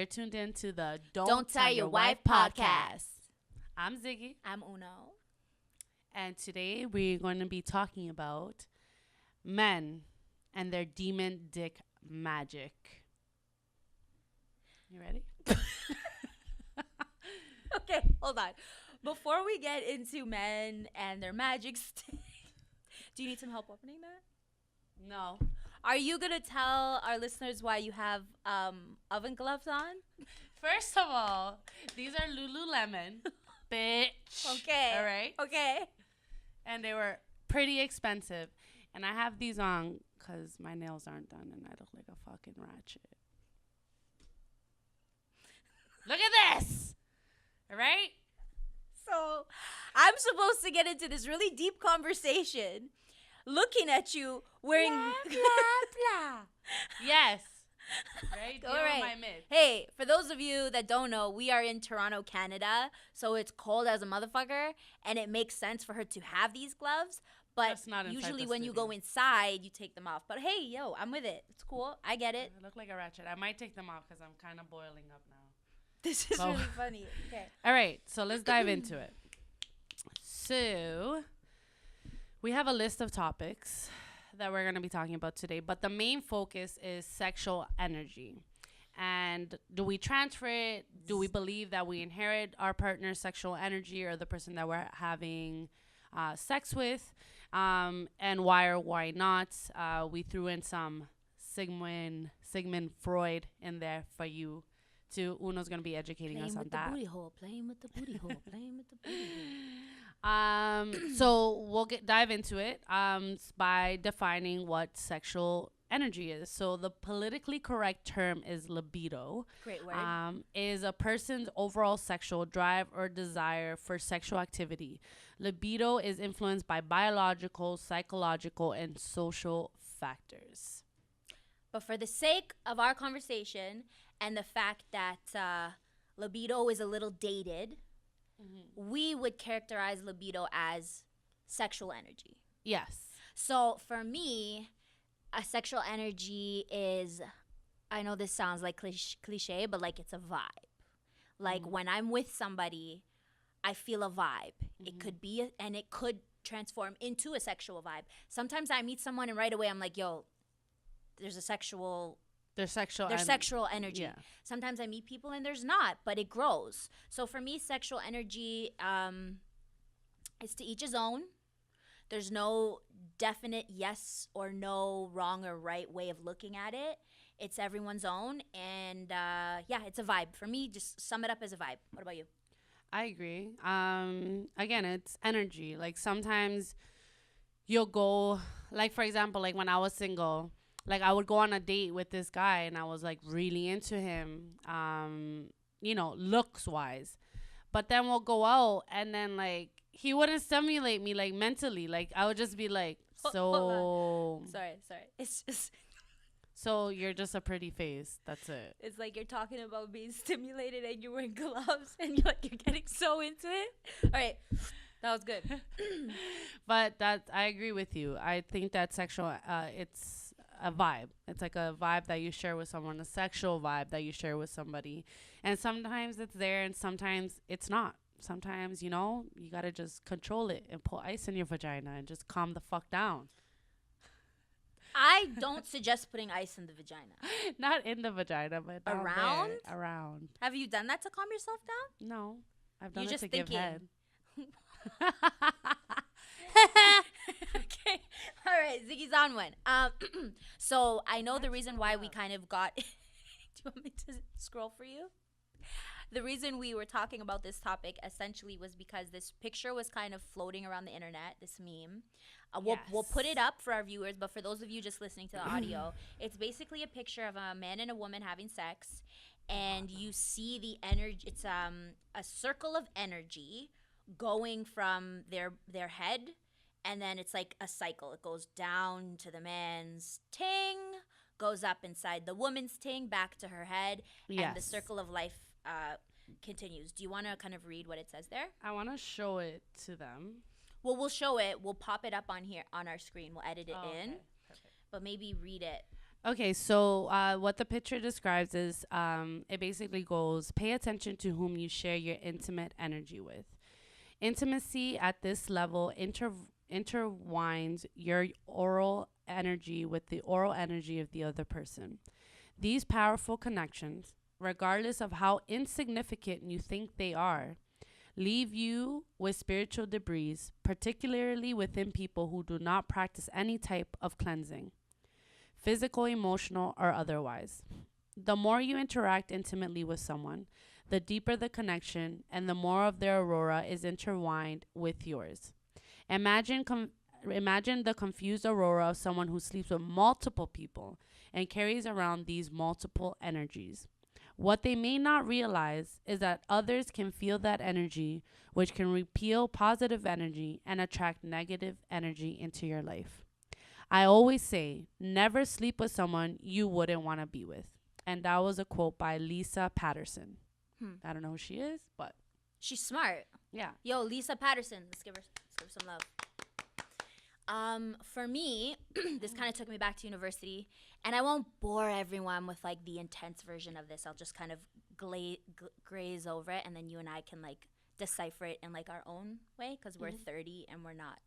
You're tuned in to the Don't Tell Your Wife podcast. I'm Ziggy, I'm Uno. and today we're going to be talking about men and their demon dick magic. You ready? Okay, hold on. Before we get into men and their magic stick, do you need some help opening that? No. Are you going to tell our listeners why you have oven gloves on? First of all, these are Lululemon, bitch. Okay. All right? Okay. And they were pretty expensive. And I have these on because my nails aren't done and I look like a fucking ratchet. Look at this. All right? So I'm supposed to get into this really deep conversation looking at you wearing... Blah, blah. Yes. Right? All Deal right. with my myth. Hey, for those of you that don't know, we are in Toronto, Canada, so it's cold as a motherfucker, and it makes sense for her to have these gloves. But Just not inside usually the when you studio. go inside, you take them off. But hey, yo, I'm with it. It's cool. I get it. I look like a ratchet. I might take them off because I'm kind of boiling up now. This is Oh. really funny. Okay. All right, so let's dive into it. So, we have a list of topics that we're going to be talking about today, but the main focus is sexual energy. And do we transfer it? Do we believe that we inherit our partner's sexual energy or the person that we're having sex with? And why or why not? We threw in some Sigmund Freud in there for you. Uno's going to be educating us on that. Playing with the booty hole, playing with the booty hole. So we'll dive into it by defining what sexual energy is. So the politically correct term is libido. Great word. Is a person's overall sexual drive or desire for sexual activity. Libido is influenced by biological, psychological, and social factors. But for the sake of our conversation and the fact that libido is a little dated, we would characterize libido as sexual energy. Yes. So for me, a sexual energy is, I know this sounds like cliche, but like it's a vibe. Like when I'm with somebody, I feel a vibe. It could be, and it could transform into a sexual vibe. Sometimes I meet someone and right away I'm like, yo, there's a sexual... There's sexual energy. Yeah. Sometimes I meet people and there's not, but it grows. So for me, sexual energy is to each his own. There's no definite yes or no, wrong or right way of looking at it. It's everyone's own. And yeah, it's a vibe. For me, just sum it up as a vibe. What about you? I agree. Again, it's energy. Like sometimes you'll go, like for example, like when I was single, like I would go on a date with this guy and I was like really into him, looks wise. But then we'll go out and then like he wouldn't stimulate me like mentally. Like I would just be like, so Sorry. It's just... So you're just a pretty face. That's it. It's like you're talking about being stimulated and you're wearing gloves and you're getting so into it. All right. That was good. But I agree with you. I think that sexual, it's a vibe. It's like a vibe that you share with someone, a sexual vibe that you share with somebody. And sometimes it's there and sometimes it's not. Sometimes, you got to just control it and put ice in your vagina and just calm the fuck down. I don't suggest putting ice in the vagina. Not in the vagina, but down Around? there, around. Have you done that to calm yourself down? No, I've done You're it just to give thinking. head. Okay. All right. Ziggy's on one. So I know the reason why we kind of got... Do you want me to scroll for you? The reason we were talking about this topic essentially was because this picture was kind of floating around the internet, this meme. We'll put it up for our viewers, but for those of you just listening to the audio, it's basically a picture of a man and a woman having sex, and you see the energy. It's a circle of energy going from their head, and then it's like a cycle. It goes down to the man's ting, goes up inside the woman's ting, back to her head, and the circle of life continues. Do you want to kind of read what it says there? I want to show it to them. Well, we'll show it. We'll pop it up on here on our screen. We'll edit it in. Okay. Perfect. But maybe read it. Okay, so what the picture describes is it basically goes pay attention to whom you share your intimate energy with. Intimacy at this level intertwines your oral energy with the oral energy of the other person. These powerful connections, regardless of how insignificant you think they are, leave you with spiritual debris, particularly within people who do not practice any type of cleansing, physical, emotional, or otherwise. The more you interact intimately with someone, the deeper the connection and the more of their aurora is intertwined with yours. Imagine imagine the confused aurora of someone who sleeps with multiple people and carries around these multiple energies. What they may not realize is that others can feel that energy, which can repel positive energy and attract negative energy into your life. I always say, never sleep with someone you wouldn't want to be with. And that was a quote by Lisa Patterson. Hmm. I don't know who she is, but She's smart. yeah. Yo, Lisa Patterson. Let's give her some love. For me, this kind of took me back to university, and I won't bore everyone with like the intense version of this. I'll just kind of graze over it, and then you and I can like decipher it in like our own way, because we're 30 and we're not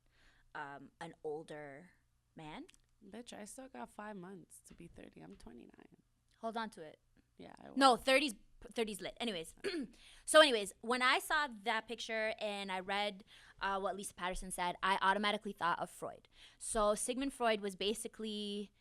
an older man. Bitch, I still got 5 months to be 30. I'm 29. Hold on to it. Yeah. No, 30's lit. Anyways, when I saw that picture and I read what Lisa Patterson said, I automatically thought of Freud. So Sigmund Freud was basically,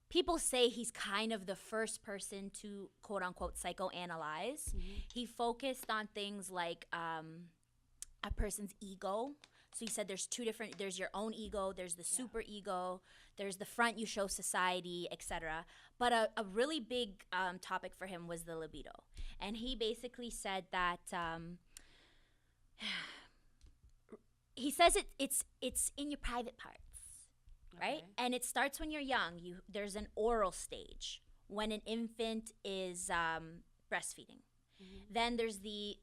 people say he's kind of the first person to quote unquote psychoanalyze. He focused on things like a person's ego. So he said there's your own ego, there's the super ego, there's the front you show society, etc. But a really big topic for him was the libido. And he basically said that, he says it's in your private parts, right? Okay. And it starts when you're young. There's an oral stage when an infant is breastfeeding. Then there's the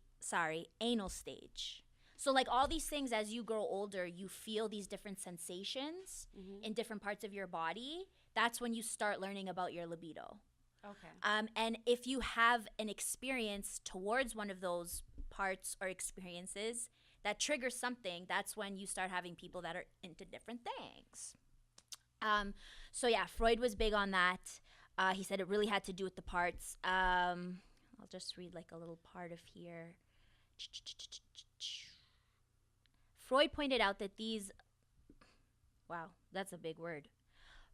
anal stage. So like all these things, as you grow older, you feel these different sensations in different parts of your body. That's when you start learning about your libido. Okay. And if you have an experience towards one of those parts or experiences that triggers something, that's when you start having people that are into different things. So yeah, Freud was big on that. He said it really had to do with the parts. I'll just read like a little part of here. Freud pointed out that wow, that's a big word.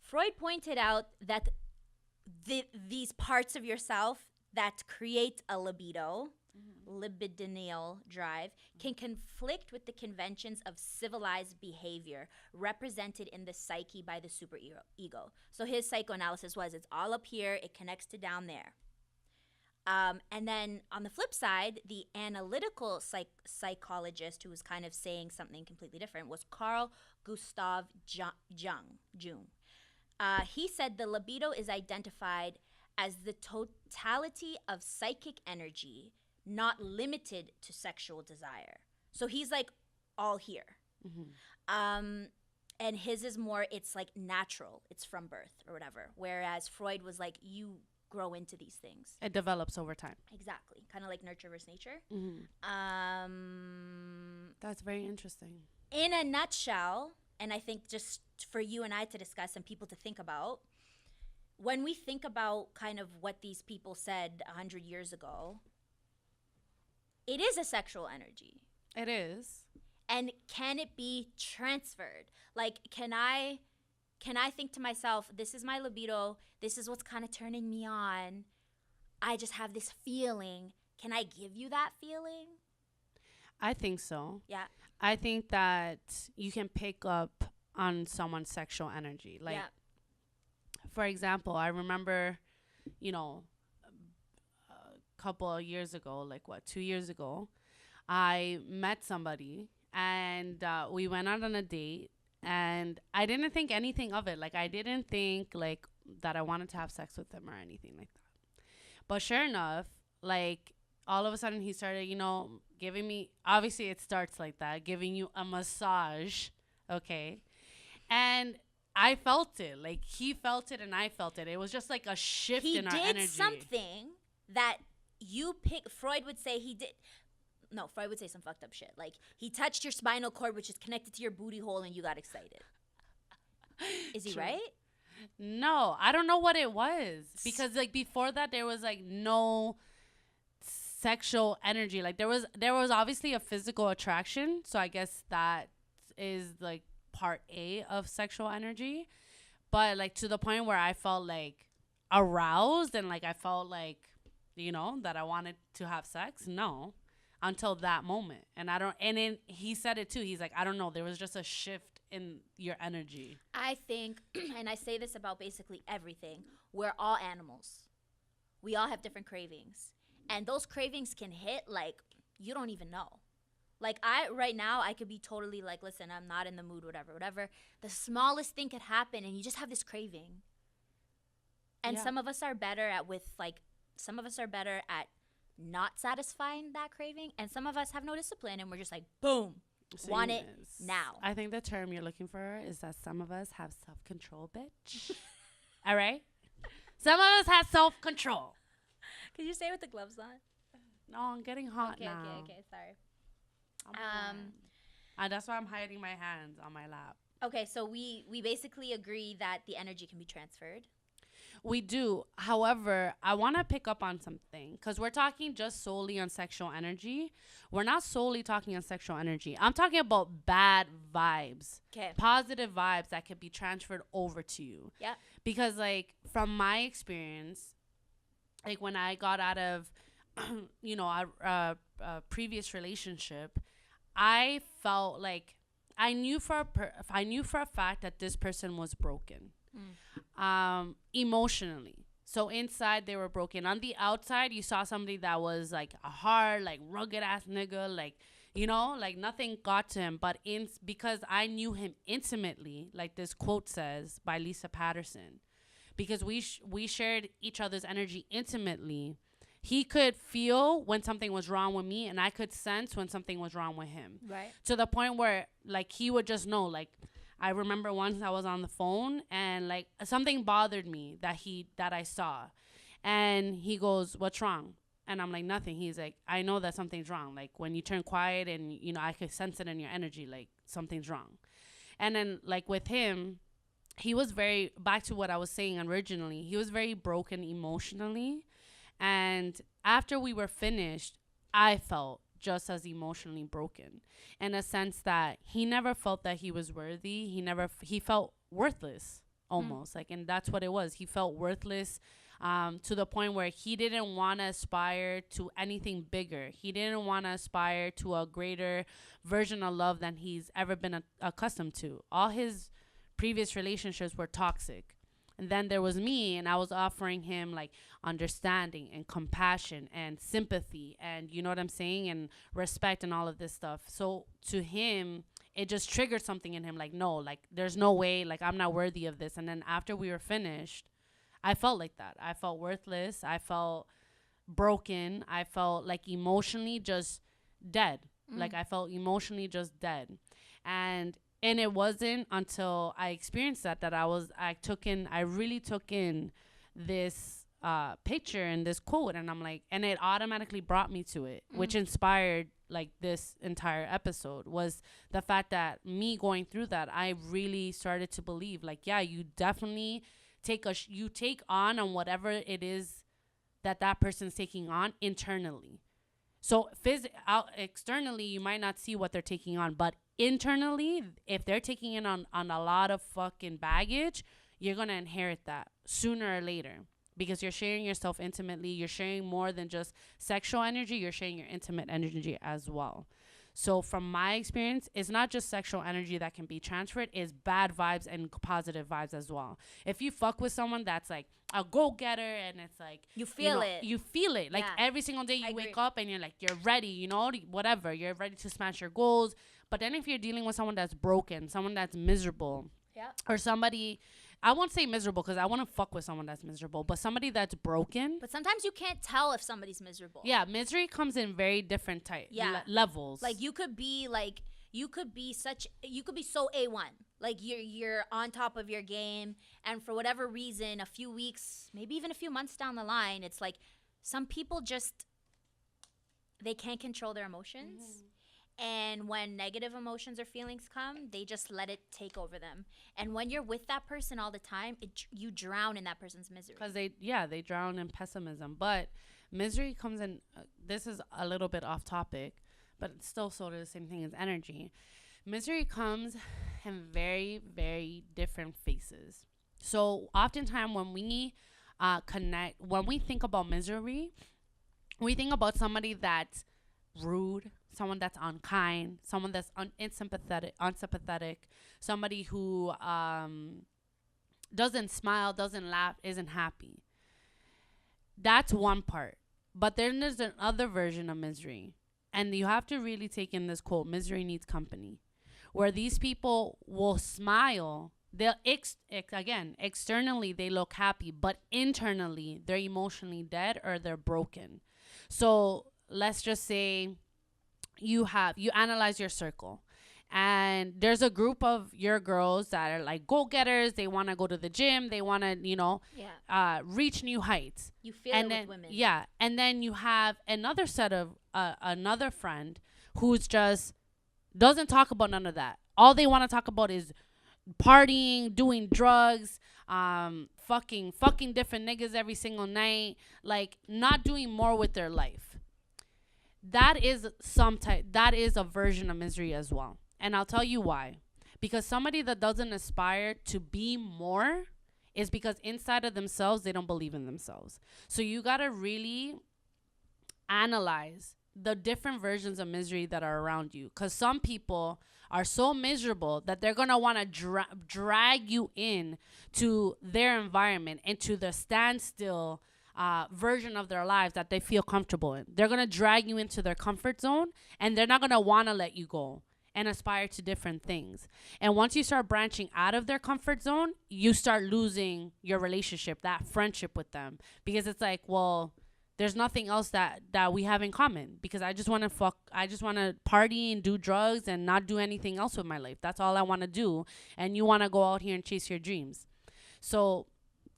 Freud pointed out that these parts of yourself that create a libido, libidinal drive, can conflict with the conventions of civilized behavior represented in the psyche by the superego. So his psychoanalysis was, it's all up here, it connects to down there. And then on the flip side, the analytical psychologist who was kind of saying something completely different was Carl Gustav Jung. He said the libido is identified as the totality of psychic energy, not limited to sexual desire. So he's like all here. And his is more, it's like natural, it's from birth or whatever. Whereas Freud was like, you grow into these things. It develops over time. Exactly. Kind of like nurture versus nature. That's very interesting. In a nutshell, and I think just for you and I to discuss and people to think about, when we think about kind of what these people said 100 years ago, it is a sexual energy. It is. And can it be transferred? Like, can I think to myself, this is my libido, this is what's kind of turning me on, I just have this feeling, can I give you that feeling? I think so. Yeah. I think that you can pick up on someone's sexual energy. Like, for example, I remember, a couple of years ago, 2 years ago, I met somebody and we went out on a date. And I didn't think anything of it. Like, I didn't think, that I wanted to have sex with him or anything like that. But sure enough, all of a sudden he started, giving me, obviously it starts like that, giving you a massage, okay? And I felt it. Like, he felt it and I felt it. It was just like a shift in our energy. He did something that Freud would say he did. No, Freud would say some fucked up shit. Like, he touched your spinal cord, which is connected to your booty hole, and you got excited. Is he right? No, I don't know what it was. Because, like, before that, there was, like, no sexual energy. Like, there was obviously a physical attraction. So I guess that is, like, part A of sexual energy. But, like, to the point where I felt, like, aroused and, like, I felt, like, you know, that I wanted to have sex. No. Until that moment. And then he said it too. He's like, I don't know. There was just a shift in your energy. I think, and I say this about basically everything, we're all animals. We all have different cravings. And those cravings can hit like you don't even know. Like, right now, I could be totally like, listen, I'm not in the mood, whatever. The smallest thing could happen and you just have this craving. And some of us are better at not satisfying that craving, and some of us have no discipline and we're just like, boom, want it now. I think the term you're looking for is that some of us have self-control, bitch. All right? Some of us have self-control. Could you say it with the gloves on? No, I'm getting hot now. Okay, sorry. That's why I'm hiding my hands on my lap. Okay, so we basically agree that the energy can be transferred. We do. However, I want to pick up on something because we're talking just solely on sexual energy. We're not solely talking on sexual energy. I'm talking about bad vibes, positive vibes that could be transferred over to you. Yeah. Because, like, from my experience, like, when I got out of, you know, a previous relationship, I felt like I knew for a fact that this person was broken. Emotionally. So inside they were broken. On the outside you saw somebody that was like a hard, like rugged ass nigga, like, you know, like nothing got to him. But because I knew him intimately, like this quote says by Lisa Patterson, because we shared each other's energy intimately, he could feel when something was wrong with me and I could sense when something was wrong with him. Right. To the point where, like, he would just know. Like, I remember once I was on the phone and, like, something bothered me that I saw. And he goes, "What's wrong?" And I'm like, "Nothing." He's like, "I know that something's wrong. Like, when you turn quiet and, you know, I could sense it in your energy, like, something's wrong." And then, like, with him, he was very, back to what I was saying originally, he was very broken emotionally. And after we were finished, I felt just as emotionally broken, in a sense that he never felt that he was worthy. He felt worthless almost. Like, and that's what it was. He felt worthless, to the point where he didn't want to aspire to anything bigger. He didn't want to aspire to a greater version of love than he's ever been accustomed to. All his previous relationships were toxic. And then there was me, and I was offering him, like, understanding and compassion and sympathy and, you know what I'm saying, and respect and all of this stuff. So to him, it just triggered something in him, like, no, like, there's no way, like, I'm not worthy of this. And then after we were finished, I felt like that. I felt worthless. I felt broken. I felt, like, emotionally just dead. Like, I felt emotionally just dead. And it wasn't until I experienced that I really took in this picture and this quote, and I'm like, and it automatically brought me to it, which inspired, like, this entire episode, was the fact that me going through that, I really started to believe, like, yeah, you definitely you take on whatever it is that person's taking on internally. So externally, you might not see what they're taking on, but internally, if they're taking in on a lot of fucking baggage, you're going to inherit that sooner or later, because you're sharing yourself intimately. You're sharing more than just sexual energy. You're sharing your intimate energy as well. So from my experience, it's not just sexual energy that can be transferred. It's bad vibes and positive vibes as well. If you fuck with someone that's like a go-getter and it's like, you feel it. You feel it. Like, every single day you wake up and you're like, you're ready, you know, whatever. You're ready to smash your goals. But then if you're dealing with someone that's broken, someone that's miserable, or somebody, I won't say miserable because I want to fuck with someone that's miserable, but somebody that's broken. But sometimes you can't tell if somebody's miserable. Yeah, misery comes in very different levels. Like, you could be like, you could be so A1. Like you're on top of your game, and for whatever reason, a few weeks, maybe even a few months down the line, it's like some people just they can't control their emotions. And when negative emotions or feelings come, they just let it take over them. And when you're with that person all the time, you drown in that person's misery. Because they drown in pessimism. But misery comes in, this is a little bit off topic, but it's still sort of the same thing as energy. Misery comes in very, very different faces. So oftentimes when we when we think about misery, we think about somebody that's rude, someone that's unkind, someone that's unsympathetic, somebody who doesn't smile, doesn't laugh, isn't happy. That's one part. But then there's another version of misery. And you have to really take in this quote, misery needs company, where these people will smile. They'll again, externally they look happy, but internally they're emotionally dead or they're broken. So let's just say you analyze your circle, and there's a group of your girls that are like go-getters. They want to go to the gym. They want to, reach new heights. You feel and it then, with women. Yeah. And then you have another set of, another friend who's just doesn't talk about none of that. All they want to talk about is partying, doing drugs, fucking different niggas every single night, like not doing more with their life. That is a version of misery as well. And I'll tell you why. Because somebody that doesn't aspire to be more is because inside of themselves, they don't believe in themselves. So you got to really analyze the different versions of misery that are around you. Because some people are so miserable that they're going to want to drag you in to their environment, into the standstill version of their lives that they feel comfortable in. They're going to drag you into their comfort zone, and they're not going to want to let you go and aspire to different things. And once you start branching out of their comfort zone, you start losing your relationship, that friendship with them, because it's like, well, there's nothing else that we have in common, because I just want to party and do drugs and not do anything else with my life. That's all I want to do. And you want to go out here and chase your dreams. So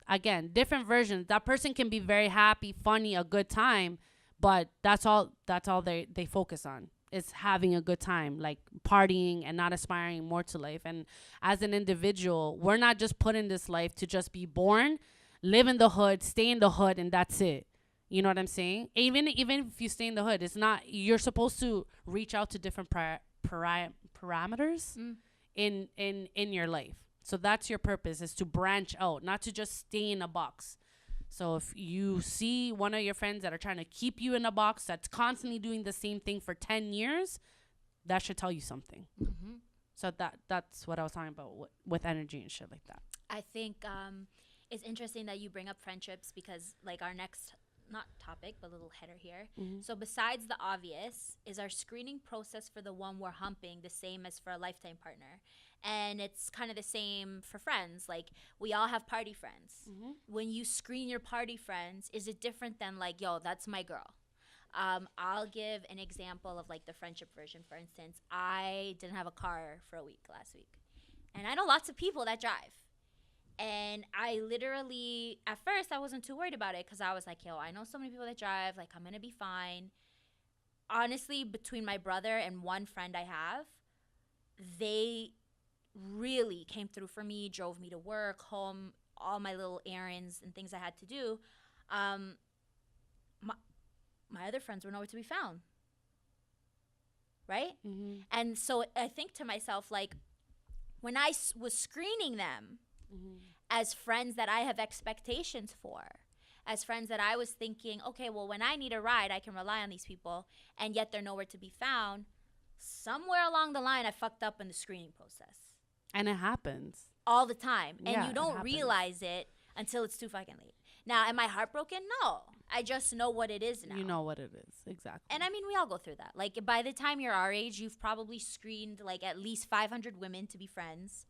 again, different versions. That person can be very happy, funny, a good time, but that's all they focus on, is having a good time, like partying and not aspiring more to life. And as an individual, we're not just put in this life to just be born, live in the hood, stay in the hood, and that's it. You know what I'm saying? Even if you stay in the hood, it's not, you're supposed to reach out to different parameters in your life. So that's your purpose, is to branch out, not to just stay in a box. So if you see one of your friends that are trying to keep you in a box, that's constantly doing the same thing for 10 years, that should tell you something. Mm-hmm. So that's what I was talking about with energy and shit like that. I think it's interesting that you bring up friendships, because like our next, not topic, but a little header here. Mm-hmm. So besides the obvious, is our screening process for the one we're humping the same as for a lifetime partner? And it's kind of the same for friends. Like, we all have party friends. Mm-hmm. When you screen your party friends, is it different than like, yo, that's my girl? I'll give an example of like the friendship version. For instance, I didn't have a car for a week last week. And I know lots of people that drive. And I literally, at first, I wasn't too worried about it, because I was like, yo, I know so many people that drive. Like, I'm going to be fine. Honestly, between my brother and one friend I have, they really came through for me, drove me to work, home, all my little errands and things I had to do. My other friends were nowhere to be found. Right? Mm-hmm. And so I think to myself, like, when I was screening them, mm-hmm. as friends that I have expectations for, as friends that I was thinking, okay, well, when I need a ride, I can rely on these people, and yet they're nowhere to be found, somewhere along the line, I fucked up in the screening process. And it happens. All the time. And you don't realize it until it's too fucking late. Now, am I heartbroken? No. I just know what it is now. You know what it is. Exactly. And I mean, we all go through that. Like, by the time you're our age, you've probably screened like at least 500 women to be friends.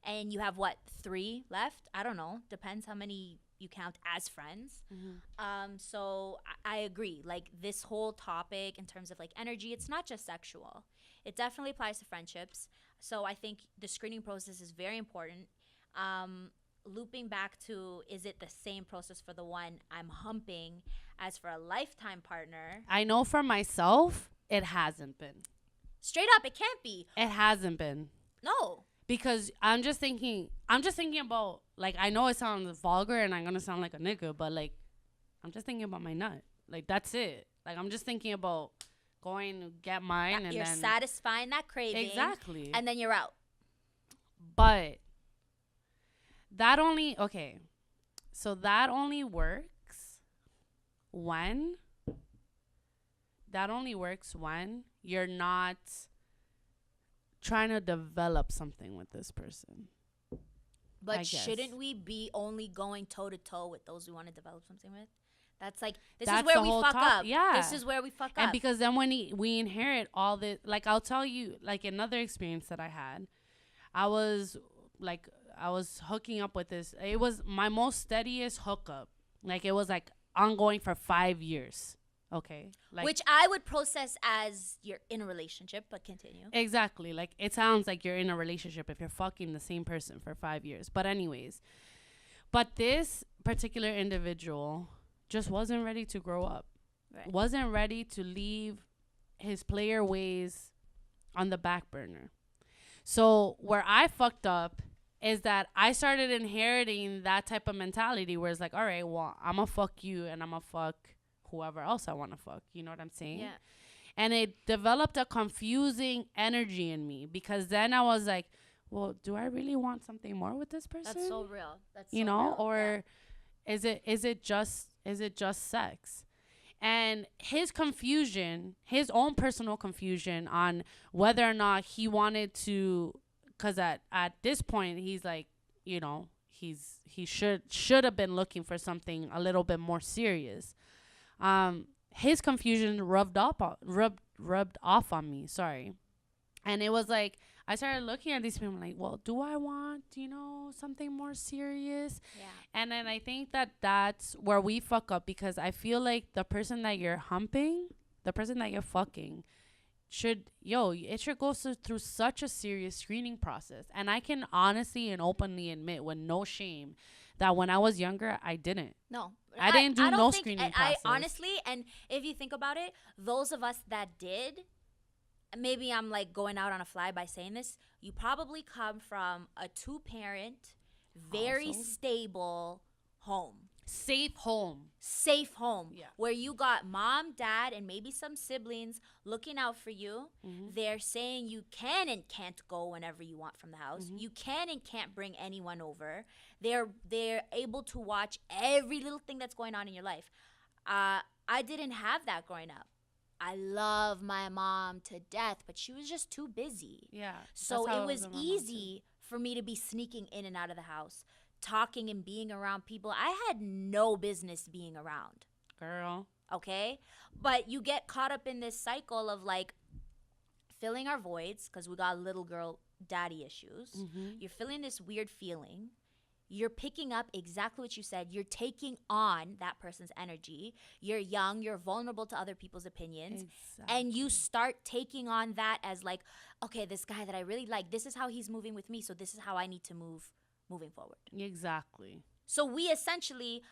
And you have, what, 3 left? I don't know. Depends how many you count as friends. Mm-hmm. So I agree. Like this whole topic in terms of like energy, it's not just sexual. It definitely applies to friendships. So I think the screening process is very important. Looping back to, is it the same process for the one I'm humping as for a lifetime partner? I know for myself, it hasn't been. Straight up, it can't be. It hasn't been. No. Because I'm just thinking about, like, I know it sounds vulgar and I'm going to sound like a nigga, but, like, I'm just thinking about my nut. Like, that's it. Like, I'm just thinking about going to get mine and you're then. satisfying that craving. Exactly. And then you're out. But that only, okay. So that only works when you're not trying to develop something with this person. But shouldn't we be only going toe to toe with those we want to develop something with? That's like, this is where we fuck up. Yeah. This is where we fuck up. And because then when we inherit all this, like, I'll tell you, like, another experience that I had, I was hooking up with this. It was my most steadiest hookup. Like, it was like ongoing for 5 years. Okay. Like, which I would process as you're in a relationship, but continue. Exactly. Like, it sounds like you're in a relationship if you're fucking the same person for 5 years. But anyways, this particular individual just wasn't ready to grow up. Right. Wasn't ready to leave his player ways on the back burner. So where I fucked up is that I started inheriting that type of mentality where it's like, all right, well, I'm going to fuck you and I'm going to fuck whoever else I want to fuck. You know what I'm saying? Yeah. And it developed a confusing energy in me because then I was like, well, do I really want something more with this person? That's so real. That's you so know, real. or is it just sex? And his confusion, his own personal confusion on whether or not he wanted to, because at this point he's like, you know, he should have been looking for something a little bit more serious. His confusion rubbed off on me. Sorry. And it was like, I started looking at these people like, well, do I want, you know, something more serious? Yeah. And then I think that's where we fuck up because I feel like the person that you're humping, the person that you're fucking, it should go through such a serious screening process. And I can honestly and openly admit with no shame that when I was younger, I didn't. No. I didn't do no screening process. I honestly, and if you think about it, those of us that did, maybe I'm like going out on a fly by saying this, you probably come from a 2-parent, very stable home. Safe home. Yeah. Where you got mom, dad, and maybe some siblings looking out for you. Mm-hmm. They're saying you can and can't go whenever you want from the house. Mm-hmm. You can and can't bring anyone over. They're able to watch every little thing that's going on in your life. I didn't have that growing up. I love my mom to death, but she was just too busy. Yeah. So it was easy for me to be sneaking in and out of the house, talking and being around people I had no business being around. Girl. Okay? But you get caught up in this cycle of like filling our voids because we got little girl daddy issues. Mm-hmm. You're feeling this weird feeling. You're picking up exactly what you said. You're taking on that person's energy. You're young. You're vulnerable to other people's opinions. Exactly. And you start taking on that as like, okay, this guy that I really like, this is how he's moving with me, so this is how I need to move moving forward. Exactly. So we essentially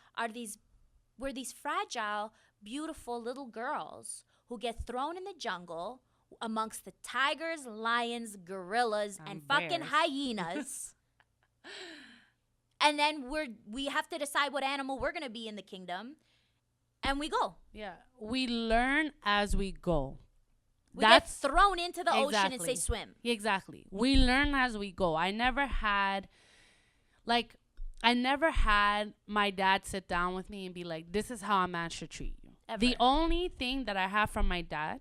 we're these fragile, beautiful little girls who get thrown in the jungle amongst the tigers, lions, gorillas, and fucking hyenas. And then we have to decide what animal we're going to be in the kingdom. And we go. Yeah. We learn as we go. We get thrown into the ocean and say swim. Exactly. We learn as we go. I never had my dad sit down with me and be like, this is how a man should treat you. Ever. The only thing that I have from my dad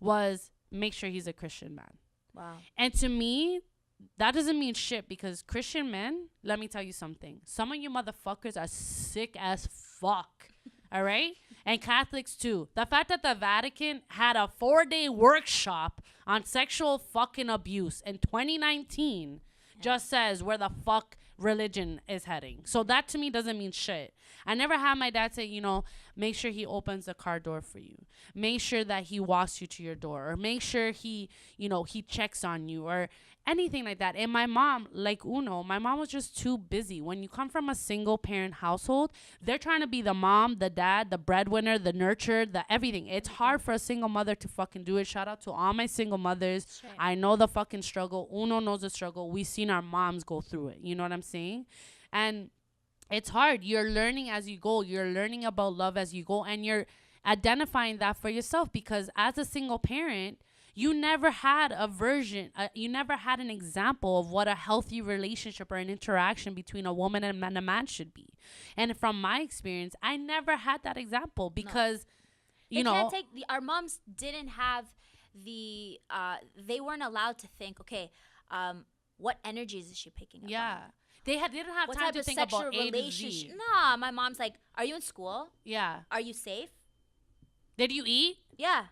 was make sure he's a Christian man. Wow. And to me, that doesn't mean shit because Christian men, let me tell you something. Some of you motherfuckers are sick as fuck. All right? And Catholics too. The fact that the Vatican had a 4-day workshop on sexual fucking abuse in 2019 just says where the fuck religion is heading. So that to me doesn't mean shit. I never had my dad say, you know, make sure he opens the car door for you. Make sure that he walks you to your door, or make sure he, you know, he checks on you, or anything like that. And my mom, like Uno, my mom was just too busy. When you come from a single parent household, they're trying to be the mom, the dad, the breadwinner, the nurturer, the everything. It's hard for a single mother to fucking do it. Shout out to all my single mothers. Right. I know the fucking struggle. Uno knows the struggle. We've seen our moms go through it. You know what I'm saying? And it's hard. You're learning as you go. You're learning about love as you go, and you're identifying that for yourself, because as a single parent, you never had a version, you never had an example of what a healthy relationship or an interaction between a woman and a man should be. And from my experience, I never had that example because, you know, can't take our moms didn't have the, they weren't allowed to think, okay, what energies is she picking up? yeah. on? They didn't have What time type to of think sexual about A to relationship? Z. Nah, my mom's like, are you in school? Yeah. Are you safe? Did you eat? Yeah.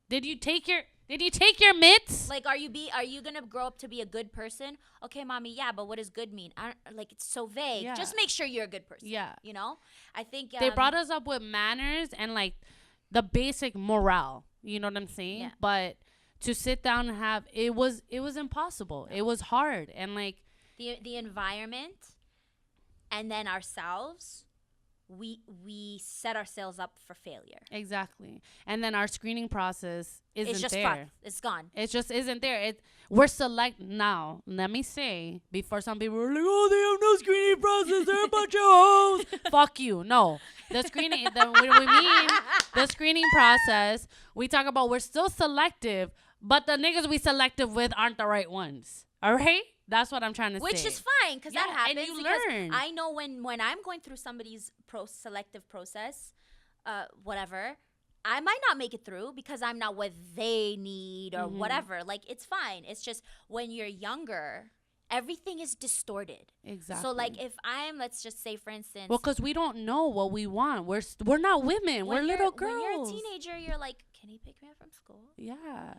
Did you take your mitts? Like, are you gonna grow up to be a good person? Okay, mommy, yeah, but what does good mean? Like, it's so vague. Yeah. Just make sure you're a good person. Yeah. You know? I think They brought us up with manners and like the basic morale. You know what I'm saying? Yeah. But to sit down and have it was impossible. It was hard, and like the environment and then ourselves, we set ourselves up for failure. exactly. And then our screening process isn't It's just there. fucked. It's gone. It just isn't there. We're select now. Let me say, before some people are like, oh, they have no screening process. They're a bunch of hoes. Fuck you. No, the screening. What we mean, the screening process. We talk about we're still selective, but the niggas we selective with aren't the right ones. All right, that's what I'm trying to say. Which is fine, because that Yeah, happens. and you because learn. I know when I'm going through somebody's selective process, whatever, I might not make it through because I'm not what they need or whatever. Like, it's fine. It's just when you're younger, everything is distorted. Exactly. So, like, if I'm, let's just say, for instance, well, because we don't know what we want. We're not women. We're when little you're- girls. When you're a teenager, you're like, can he pick me up from school? Yeah.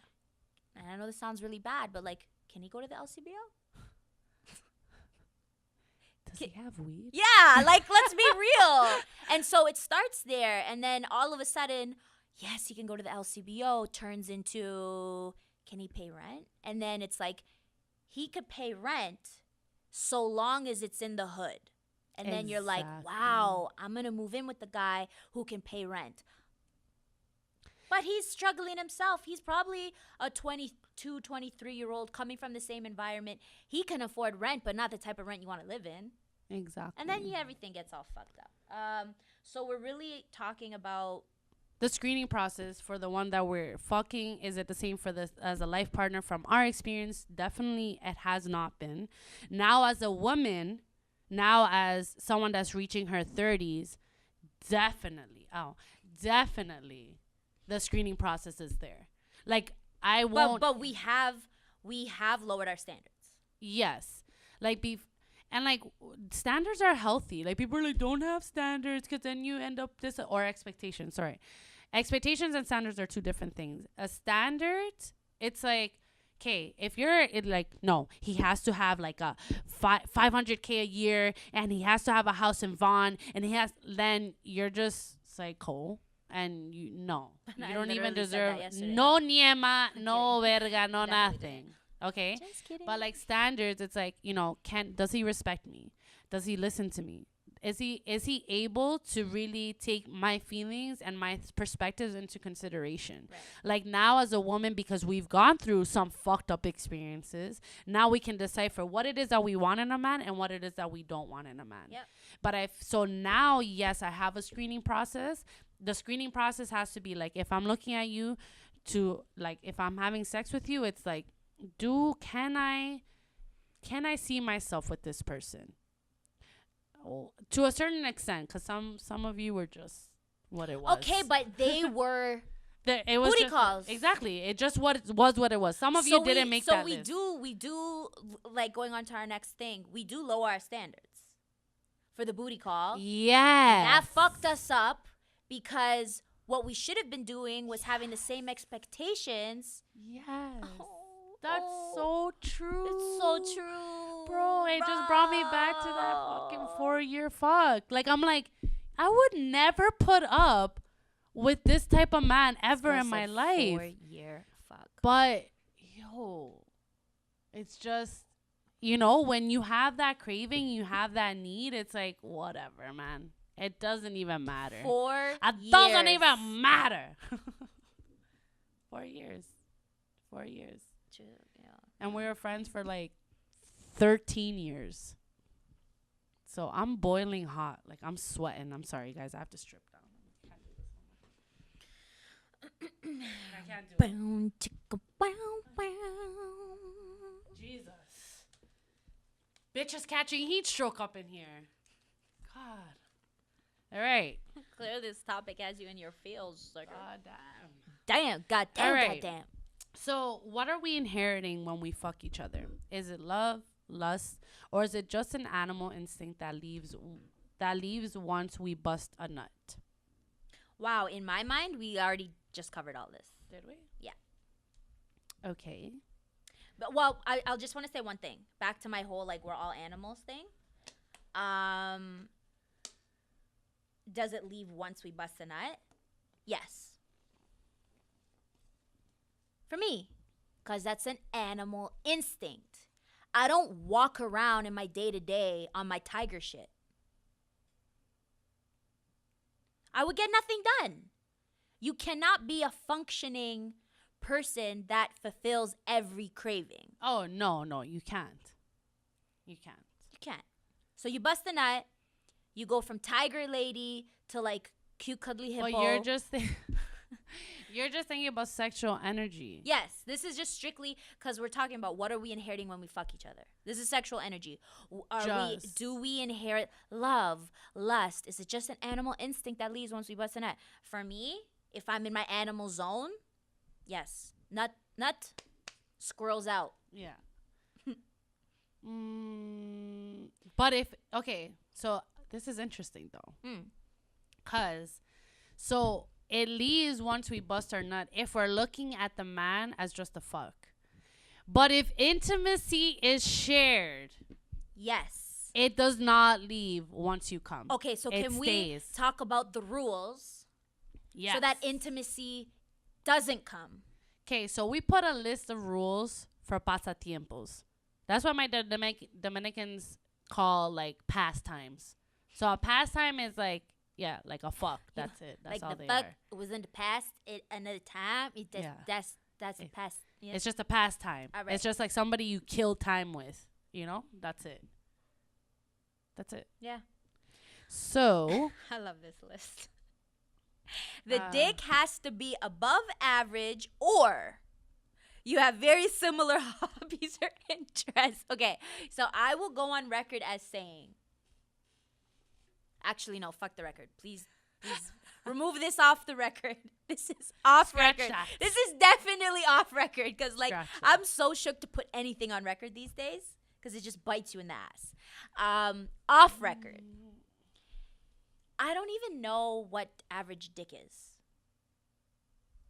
And I know this sounds really bad, but like, can he go to the LCBO? Does he have weed? Yeah, like, let's be real. And so it starts there, and then all of a sudden, yes, he can go to the LCBO, turns into, can he pay rent? And then it's like, he could pay rent so long as it's in the hood. And then you're like, Exactly. wow, I'm going to move in with the guy who can pay rent. But he's struggling himself. He's probably a 22, 23-year-old coming from the same environment. He can afford rent, but not the type of rent you want to live in. Exactly. And then everything gets all fucked up. So we're really talking about the screening process for the one that we're fucking. Is it the same for this as a life partner? From our experience, definitely it has not been. Now as a woman, now as someone that's reaching her 30s, definitely the screening process is there. Like, I won't. but we have lowered our standards. Yes. Like, and like, standards are healthy. Like, people are like, don't have standards because then you end up or expectations. Sorry. Expectations and standards are two different things. A standard, it's like, okay, if you're no, he has to have like a $500K a year and he has to have a house in Vaughan and then you're just psycho. And you I don't even literally said deserve that yesterday. no niema, no verga, no Definitely nothing. Okay? Just kidding. But like standards, it's like, does he respect me? Does he listen to me? Is he able to really take my feelings and my perspectives into consideration? Right. Like, now as a woman, because we've gone through some fucked up experiences, now we can decipher what it is that we want in a man and what it is that we don't want in a man. Yep. But so now, yes, I have a screening process. The screening process has to be like, if I'm looking at you to, like, if I'm having sex with you, it's like, can I see myself with this person? Oh, to a certain extent, because some of you were just what it was. Okay, but they were it was booty just, calls. Exactly. It just what it was. Some of you didn't make that list. So we do, like, going on to our next thing, we do lower our standards for the booty call. Yeah. That fucked us up because what we should have been doing was having the same expectations. Yes. Oh, That's so true. It's so true. Bro, it just brought me back to that fucking 4-year fuck. Like, I'm like, I would never put up with this type of man ever in my life. 4-year fuck. But, yo, it's just, you know, when you have that craving, you have that need, it's like, whatever, man. It doesn't even matter. 4 It years. doesn't even matter. 4 years. 4 years. True, yeah. And we were friends for like 13 years. So I'm boiling hot. Like, I'm sweating. I'm sorry, guys. I have to strip down. I can't do it. Boom, chicka, wow, wow. Jesus. Bitch is catching heat stroke up in here. God. All right. Clear this topic has you in your feels. Like, God damn. damn, goddamn, All right. goddamn. So, what are we inheriting when we fuck each other? Is it love, lust, or is it just an animal instinct that leaves once we bust a nut? Wow, in my mind, we already just covered all this. Did we? Yeah. Okay. But well, I'll just want to say one thing. Back to my whole like we're all animals thing. Does it leave once we bust a nut? Yes. For me, because that's an animal instinct. I don't walk around in my day-to-day on my tiger shit. I would get nothing done. You cannot be a functioning person that fulfills every craving. Oh, no, you can't. You can't. You can't. So you bust a nut, you go from tiger lady to like cute cuddly hippo. But you're just you're just thinking about sexual energy. Yes, this is just strictly because we're talking about what are we inheriting when we fuck each other. This is sexual energy. Do we inherit love, lust? Is it just an animal instinct that leaves once we bust a nut? For me, if I'm in my animal zone, yes. Nut, squirrels out. Yeah. But so this is interesting though. Cause, so it leaves once we bust our nut if we're looking at the man as just a fuck. But if intimacy is shared, yes, it does not leave once you come. Okay, so can we talk about the rules? Yes. So that intimacy doesn't come. Okay, so we put a list of rules for pasatiempos. That's what my Dominicans call like pastimes. So a pastime is like, yeah, like a fuck. That's it. That's like all the they fuck are. was in the past. Another time. That's It- past. Yeah. It's just a pastime. All right. It's just like somebody you kill time with. You know? That's it. That's it. Yeah. So I love this list. The dick has to be above average or you have very similar hobbies or interests. Okay, so I will go on record as saying, actually, no, fuck the record. Please remove this off the record. This is off Scratch record. that. This is definitely off record because, like, Scratch that. I'm so shook to put anything on record these days because it just bites you in the ass. Off record. I don't even know what average dick is.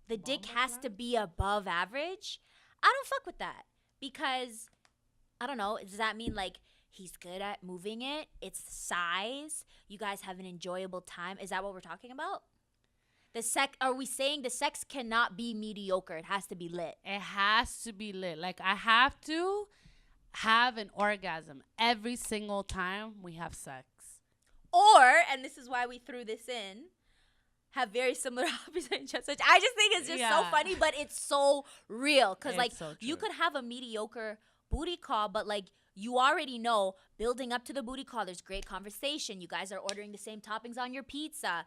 The dick has to be above average. I don't fuck with that because, I don't know, does that mean like he's good at moving it? It's the size. You guys have an enjoyable time. Is that what we're talking about? Are we saying the sex cannot be mediocre? It has to be lit. it has to be lit. Like I have to have an orgasm every single time we have sex. Or, and this is why we threw this in, have very similar hobbies and interests. Which I just think it's just so Yeah. funny, but it's so real. Because, It's like, so you true. could have a mediocre booty call, but, like, you already know, building up to the booty call, there's great conversation. You guys are ordering the same toppings on your pizza.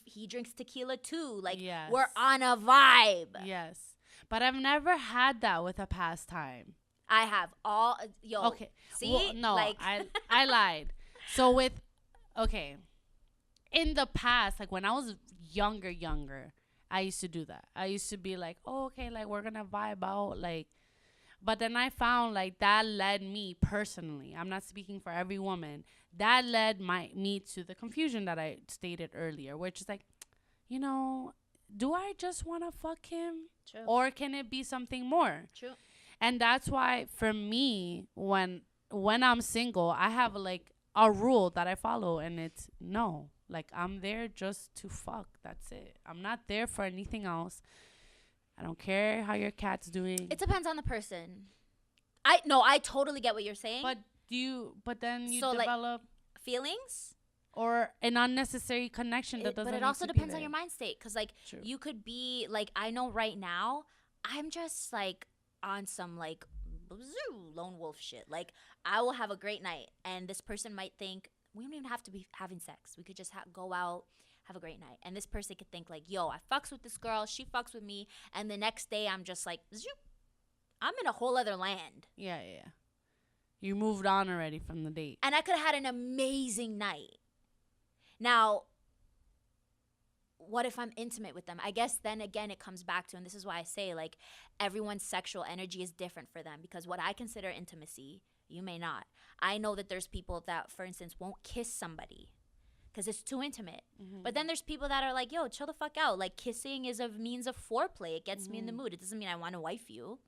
He drinks tequila, too. Like, Yes. we're on a vibe. Yes. But I've never had that with a pastime. I have all, Okay. see? Well, no, like, I lied. So in the past, like when I was younger, I used to do that. I used to be like, oh, okay, like we're gonna vibe out, like. But then I found like that led me personally. I'm not speaking for every woman. That led me to the confusion that I stated earlier, which is like, you know, do I just want to fuck him, True. or can it be something more? True. And that's why for me, when I'm single, I have like a rule that I follow, and it's no. Like, I'm there just to fuck. That's it. I'm not there for anything else. I don't care how your cat's doing. It depends on the person. I totally get what you're saying. But then you So, like, develop feelings, or an unnecessary connection that doesn't. but it need also to be depends on there. your mind state. Because, like, True. you could be like, I know right now I'm just like on some like lone wolf shit. Like, I will have a great night, and this person might think we don't even have to be having sex. We could just go out, have a great night. And this person could think like, yo, I fucks with this girl, she fucks with me, and the next day I'm just like, zoop, I'm in a whole other land. Yeah. You moved on already from the date. And I could have had an amazing night. Now, what if I'm intimate with them? I guess then again it comes back to, and this is why I say, like, everyone's sexual energy is different for them, because what I consider intimacy, you may not. I know that there's people that, for instance, won't kiss somebody because it's too intimate. But then there's people that are like, yo, chill the fuck out. Like, kissing is a means of foreplay. It gets me in the mood. It doesn't mean I want to wife you.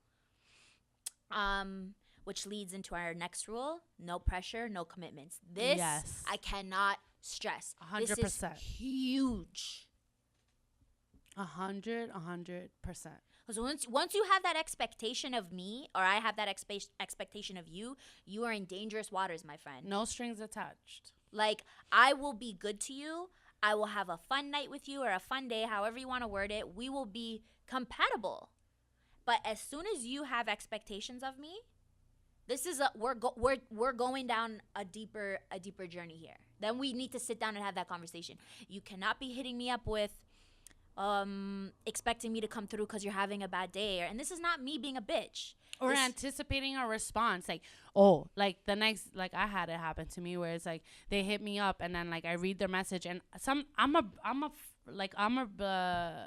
Which leads into our next rule: no pressure, no commitments. This, Yes. I cannot stress. 100%. This is huge. 100%. Because once you have that expectation of me, or I have that expectation of you, you are in dangerous waters, my friend. No strings attached. Like, I will be good to you. I will have a fun night with you, or a fun day, however you want to word it. We will be compatible. But as soon as you have expectations of me, this is we're going down a deeper journey here. Then we need to sit down and have that conversation. You cannot be hitting me up with expecting me to come through because you're having a bad day, and this is not me being a bitch. Or anticipating a response, like, oh, like the next, like I had it happen to me where it's like they hit me up and then like I read their message, and I'm a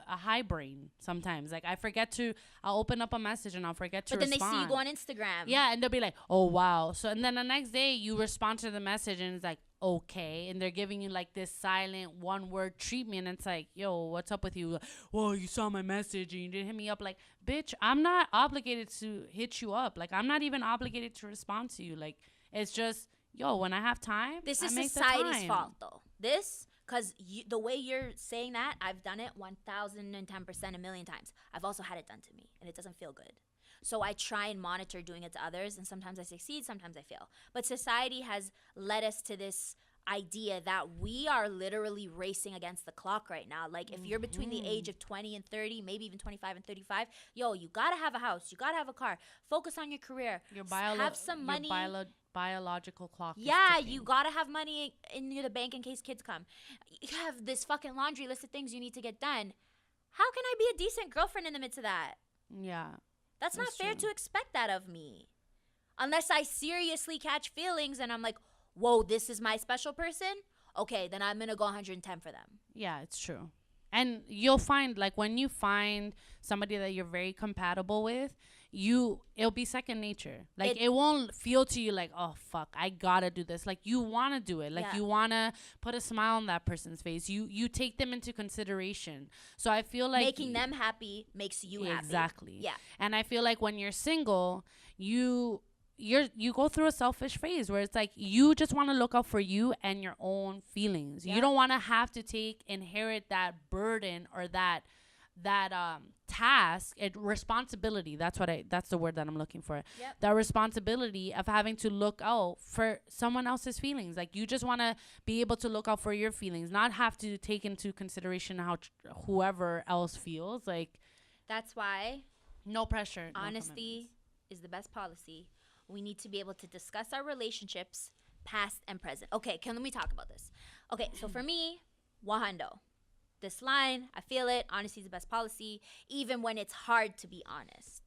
high brain sometimes. Like, I'll open up a message and I'll forget to respond. But then they see you go on Instagram. Yeah, and they'll be like, oh wow. So, and then the next day you respond to the message and it's like, okay, and they're giving you like this silent one word treatment, and it's like, yo, what's up with you? Well, you saw my message and you didn't hit me up. Like, bitch, I'm not obligated to hit you up. Like, I'm not even obligated to respond to you. Like, it's just, yo, when I have time, this is I make society's the time. fault though. This, because the way you're saying that, I've done it 1010% a million times. I've also had it done to me, and it doesn't feel good. So I try and monitor doing it to others, and sometimes I succeed, sometimes I fail. But society has led us to this idea that we are literally racing against the clock right now. Like, if you're between the age of 20 and 30, maybe even 25 and 35, yo, you gotta have a house, you gotta have a car, focus on your career, have some money. Biological clock. Yeah, you gotta have money in the bank in case kids come. You have this fucking laundry list of things you need to get done. How can I be a decent girlfriend in the midst of that? Yeah. That's not fair to expect that of me. Unless I seriously catch feelings and I'm like, whoa, this is my special person? Okay, then I'm going to go 110 for them. Yeah, it's true. And you'll find, like, when you find somebody that you're very compatible with, it'll be second nature. Like, it won't feel to you like, oh, fuck, I gotta do this. Like, you want to do it. Like, you want to put a smile on that person's face. You take them into consideration. So I feel like making them happy makes you happy. Exactly. Yeah. And I feel like when you're single, you go through a selfish phase where it's like you just want to look out for you and your own feelings. You don't want to have to inherit that burden or that task, responsibility. That's the word that I'm looking for. Yep. That responsibility of having to look out for someone else's feelings. Like, you just want to be able to look out for your feelings, not have to take into consideration how whoever else feels. Like, that's why no pressure. Honesty is the best policy. We need to be able to discuss our relationships, past and present. Okay, let me talk about this. Okay, so for me, wahando. This line, I feel it. Honesty is the best policy, even when it's hard to be honest.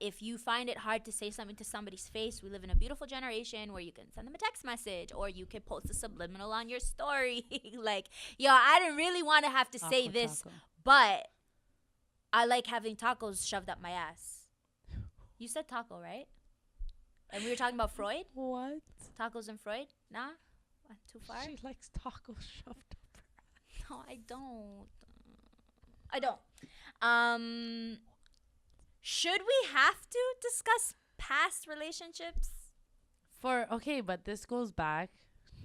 If you find it hard to say something to somebody's face, we live in a beautiful generation where you can send them a text message, or you can post a subliminal on your story. Like, yo, I didn't really want to have to say this, but I like having tacos shoved up my ass. You said taco, right? And we were talking about Freud? What? Tacos and Freud? Nah? Too far? She likes tacos shoved up her ass. No, I don't. Should we have to discuss past relationships? But this goes back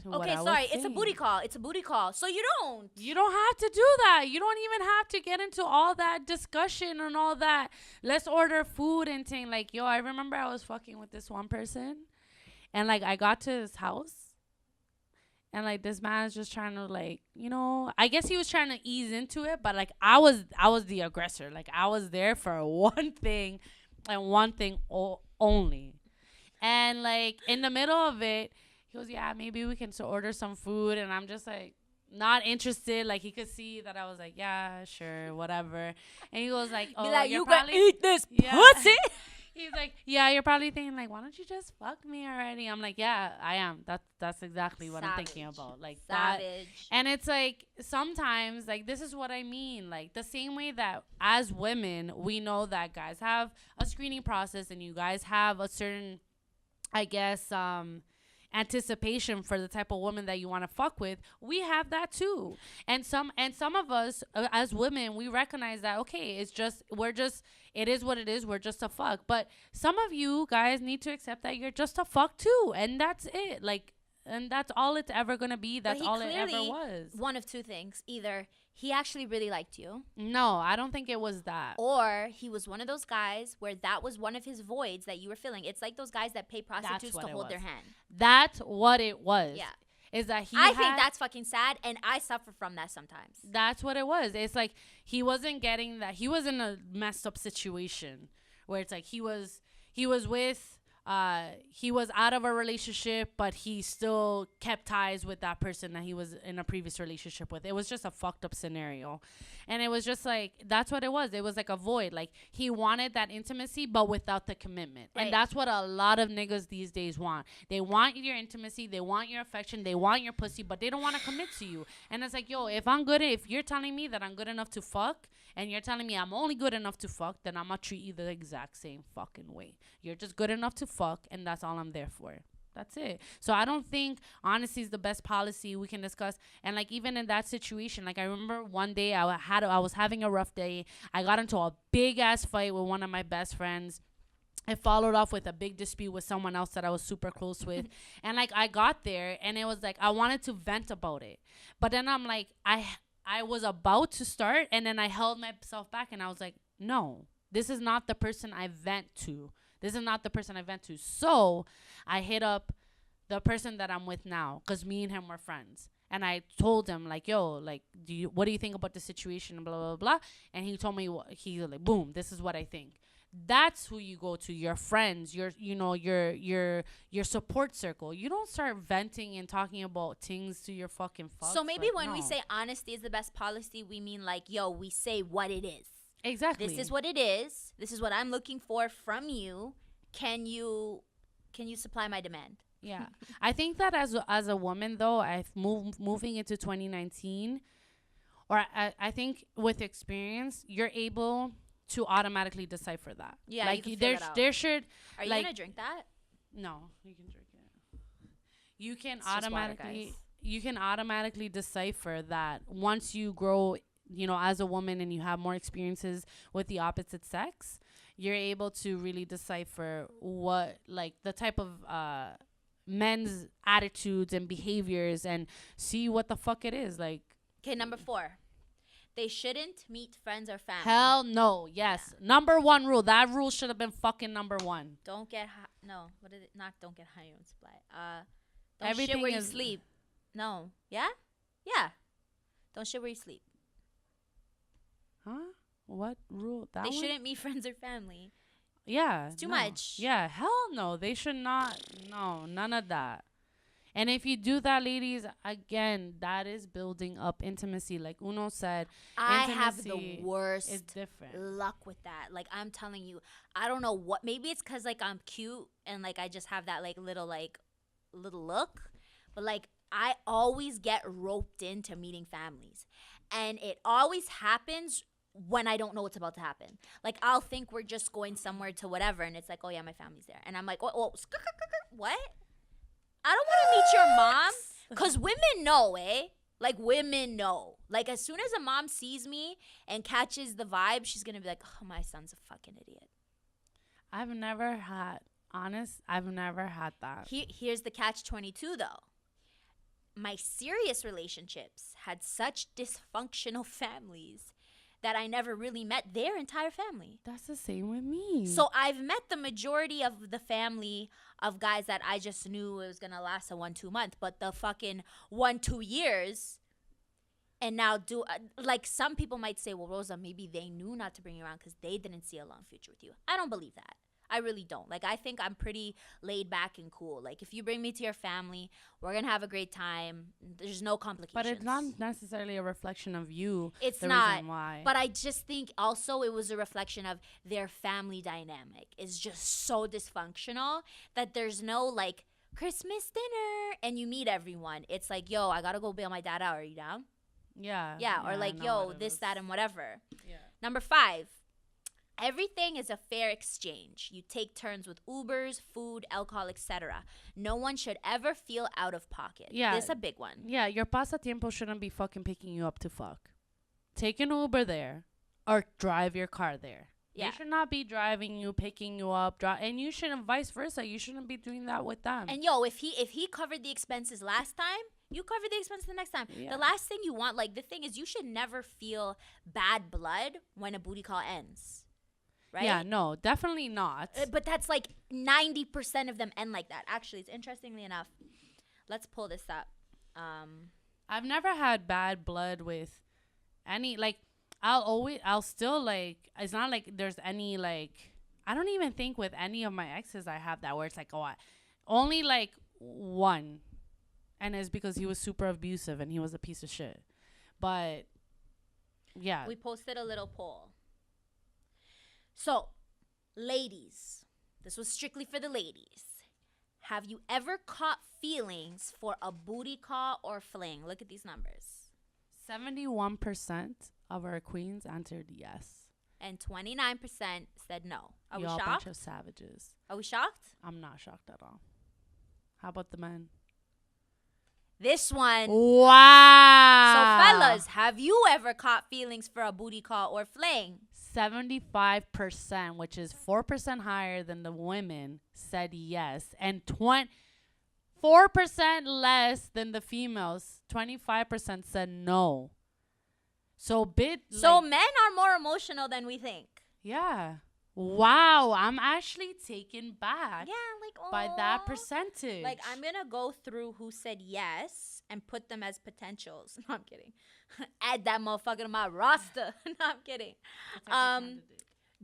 to what Okay, I was sorry. It's a saying. booty call. It's a booty call. So you don't. You don't have to do that. You don't even have to get into all that discussion and all that. Let's order food and thing. Like, yo, I remember I was fucking with this one person, and like I got to his house, and like this man's just trying to like, I guess he was trying to ease into it, but like I was the aggressor. Like I was there for one thing and one thing only. And like in the middle of it, he goes, yeah, maybe we can order some food. And I'm just like, not interested. Like he could see that I was like, yeah, sure, whatever. And he goes like, oh, Be like, you're you gonna eat this pussy? He's like, yeah, you're probably thinking like, why don't you just fuck me already? I'm like, yeah, I am. That's exactly what I'm thinking about. Like that. And it's like sometimes like this is what I mean. Like the same way that as women, we know that guys have a screening process and you guys have a certain, I guess, anticipation for the type of woman that you want to fuck with. We have that too. And some of us as women, we recognize that, okay, it is what it is. We're just a fuck. But some of you guys need to accept that you're just a fuck too. And that's it. Like, and that's all it's ever going to be. That's all it ever was. One of two things. Either he actually really liked you. No, I don't think it was that. Or he was one of those guys where that was one of his voids that you were filling. It's like those guys that pay prostitutes to hold their hand. That's what it was. Yeah. Is that I think that's fucking sad, and I suffer from that sometimes. That's what it was. It's like he wasn't getting that. He was in a messed up situation where it's like he was out of a relationship, but he still kept ties with that person that he was in a previous relationship with. It was just a fucked up scenario. And it was just like, that's what it was. It was like a void. Like he wanted that intimacy, but without the commitment. Right. And that's what a lot of niggas these days want. They want your intimacy. They want your affection. They want your pussy, but they don't want to commit to you. And it's like, yo, if you're telling me that I'm good enough to fuck, and you're telling me I'm only good enough to fuck, then I'm going to treat you the exact same fucking way. You're just good enough to fuck, and that's all I'm there for. That's it. So I don't think honesty is the best policy we can discuss. And like even in that situation, like I remember one day I was having a rough day. I got into a big ass fight with one of my best friends. It followed off with a big dispute with someone else that I was super close with. And like I got there and it was like I wanted to vent about it. But then I'm like I was about to start and then I held myself back and I was like, no, this is not the person I vent to. So I hit up the person that I'm with now because me and him were friends. And I told him like, yo, like, what do you think about the situation? Blah, blah, blah. And he told me, he's like, boom, this is what I think. That's who you go to, your friends, your support circle. You don't start venting and talking about things to your fucking fucks. So maybe when we say honesty is the best policy, we mean like, yo, we say what it is. Exactly. This is what it is. This is what I'm looking for from you. Can you supply my demand? Yeah. I think that as a woman though, I've moving into 2019, or I think with experience, you're able to automatically decipher that. Yeah, like you can there should. Are you gonna drink that? No, you can drink it. You can automatically decipher that once you grow, as a woman and you have more experiences with the opposite sex, you're able to really decipher what like the type of men's attitudes and behaviors and see what the fuck it is like. Okay, number 4. They shouldn't meet friends or family. Hell no. Yes. Yeah. Number 1 rule. That rule should have been fucking number 1. Don't get high. No. What is it? Not don't get high on supply. Don't shit where you sleep. No. Yeah? Yeah. Don't shit where you sleep. Huh? What rule? They shouldn't meet friends or family. Yeah. It's too much. Yeah. Hell no. They should not. No. None of that. And if you do that, ladies, again, that is building up intimacy. Like Uno said, I have the worst it's different luck with that. Like, I'm telling you, I don't know what. Maybe it's because, like, I'm cute and, like, I just have that, like, little look. But, like, I always get roped into meeting families. And it always happens when I don't know what's about to happen. Like, I'll think we're just going somewhere to whatever. And it's like, oh, yeah, my family's there. And I'm like, oh what? I don't want to meet your mom, because women know, Like, women know. Like, as soon as a mom sees me and catches the vibe, she's going to be like, oh, my son's a fucking idiot. I've never had that. Here's the catch-22 though. My serious relationships had such dysfunctional families that I never really met their entire family. That's the same with me. So I've met the majority of the family of guys that I just knew it was gonna last a 1-2 month, but the fucking 1-2 years, and now like some people might say, well, Rosa, maybe they knew not to bring you around because they didn't see a long future with you. I don't believe that. I really don't. Like, I think I'm pretty laid back and cool. Like, if you bring me to your family, we're going to have a great time. There's no complications. But it's not necessarily a reflection of you. It's the not. Reason why. But I just think also it was a reflection of their family dynamic. It's just so dysfunctional that there's no, like, Christmas dinner and you meet everyone. It's like, yo, I got to go bail my dad out. Are you down? Yeah. Yeah. Or like, yo, this, that, and whatever. Yeah. Number 5. Everything is a fair exchange. You take turns with Ubers, food, alcohol, etc. No one should ever feel out of pocket. Yeah. This is a big one. Yeah, your pasatiempo shouldn't be fucking picking you up to fuck. Take an Uber there or drive your car there. Yeah. They should not be driving you, picking you up, and you shouldn't, vice versa. You shouldn't be doing that with them. And yo, if he covered the expenses last time, you cover the expenses the next time. Yeah. The last thing you want, like the thing is, you should never feel bad blood when a booty call ends. Right? Yeah, no, definitely not. But that's like 90% of them end like that. Actually, it's interestingly enough. Let's pull this up. I've never had bad blood with any, like, I'll still, like, it's not like there's any, like, I don't even think with any of my exes I have that where it's like, oh, only like one. And it's because he was super abusive and he was a piece of shit. But, yeah. We posted a little poll. So, ladies, this was strictly for the ladies. Have you ever caught feelings for a booty call or fling? Look at these numbers. 71% of our queens answered yes. And 29% said no. Are we Y'all shocked? bunch of savages. Are we shocked? I'm not shocked at all. How about the men? This one. Wow. So, fellas, have you ever caught feelings for a booty call or fling? 75%, which is 4% higher than the women, said yes. And 4% less than the females. 25% said no. So, So men are more emotional than we think. Yeah. Wow. I'm actually taken back. Yeah, like, by that percentage. Like, I'm going to go through who said yes and put them as potentials. No, I'm kidding. Add that motherfucker to my roster. No, I'm kidding.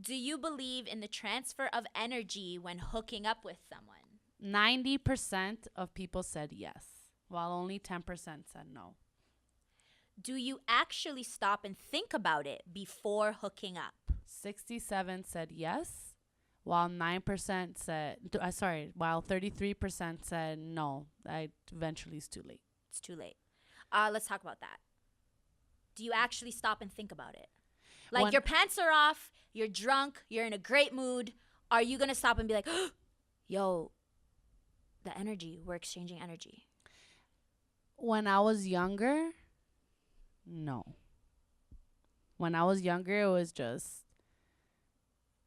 Do you believe in the transfer of energy when hooking up with someone? 90% of people said yes, while only 10% said no. Do you actually stop and think about it before hooking up? 67 said yes, while 9% said, while 33% said no. Eventually it's too late. It's too late. Let's talk about that. Do you actually stop and think about it? Like, your pants are off, you're drunk, you're in a great mood. Are you going to stop and be like, yo, the energy, we're exchanging energy? When I was younger, no. When I was younger, it was just,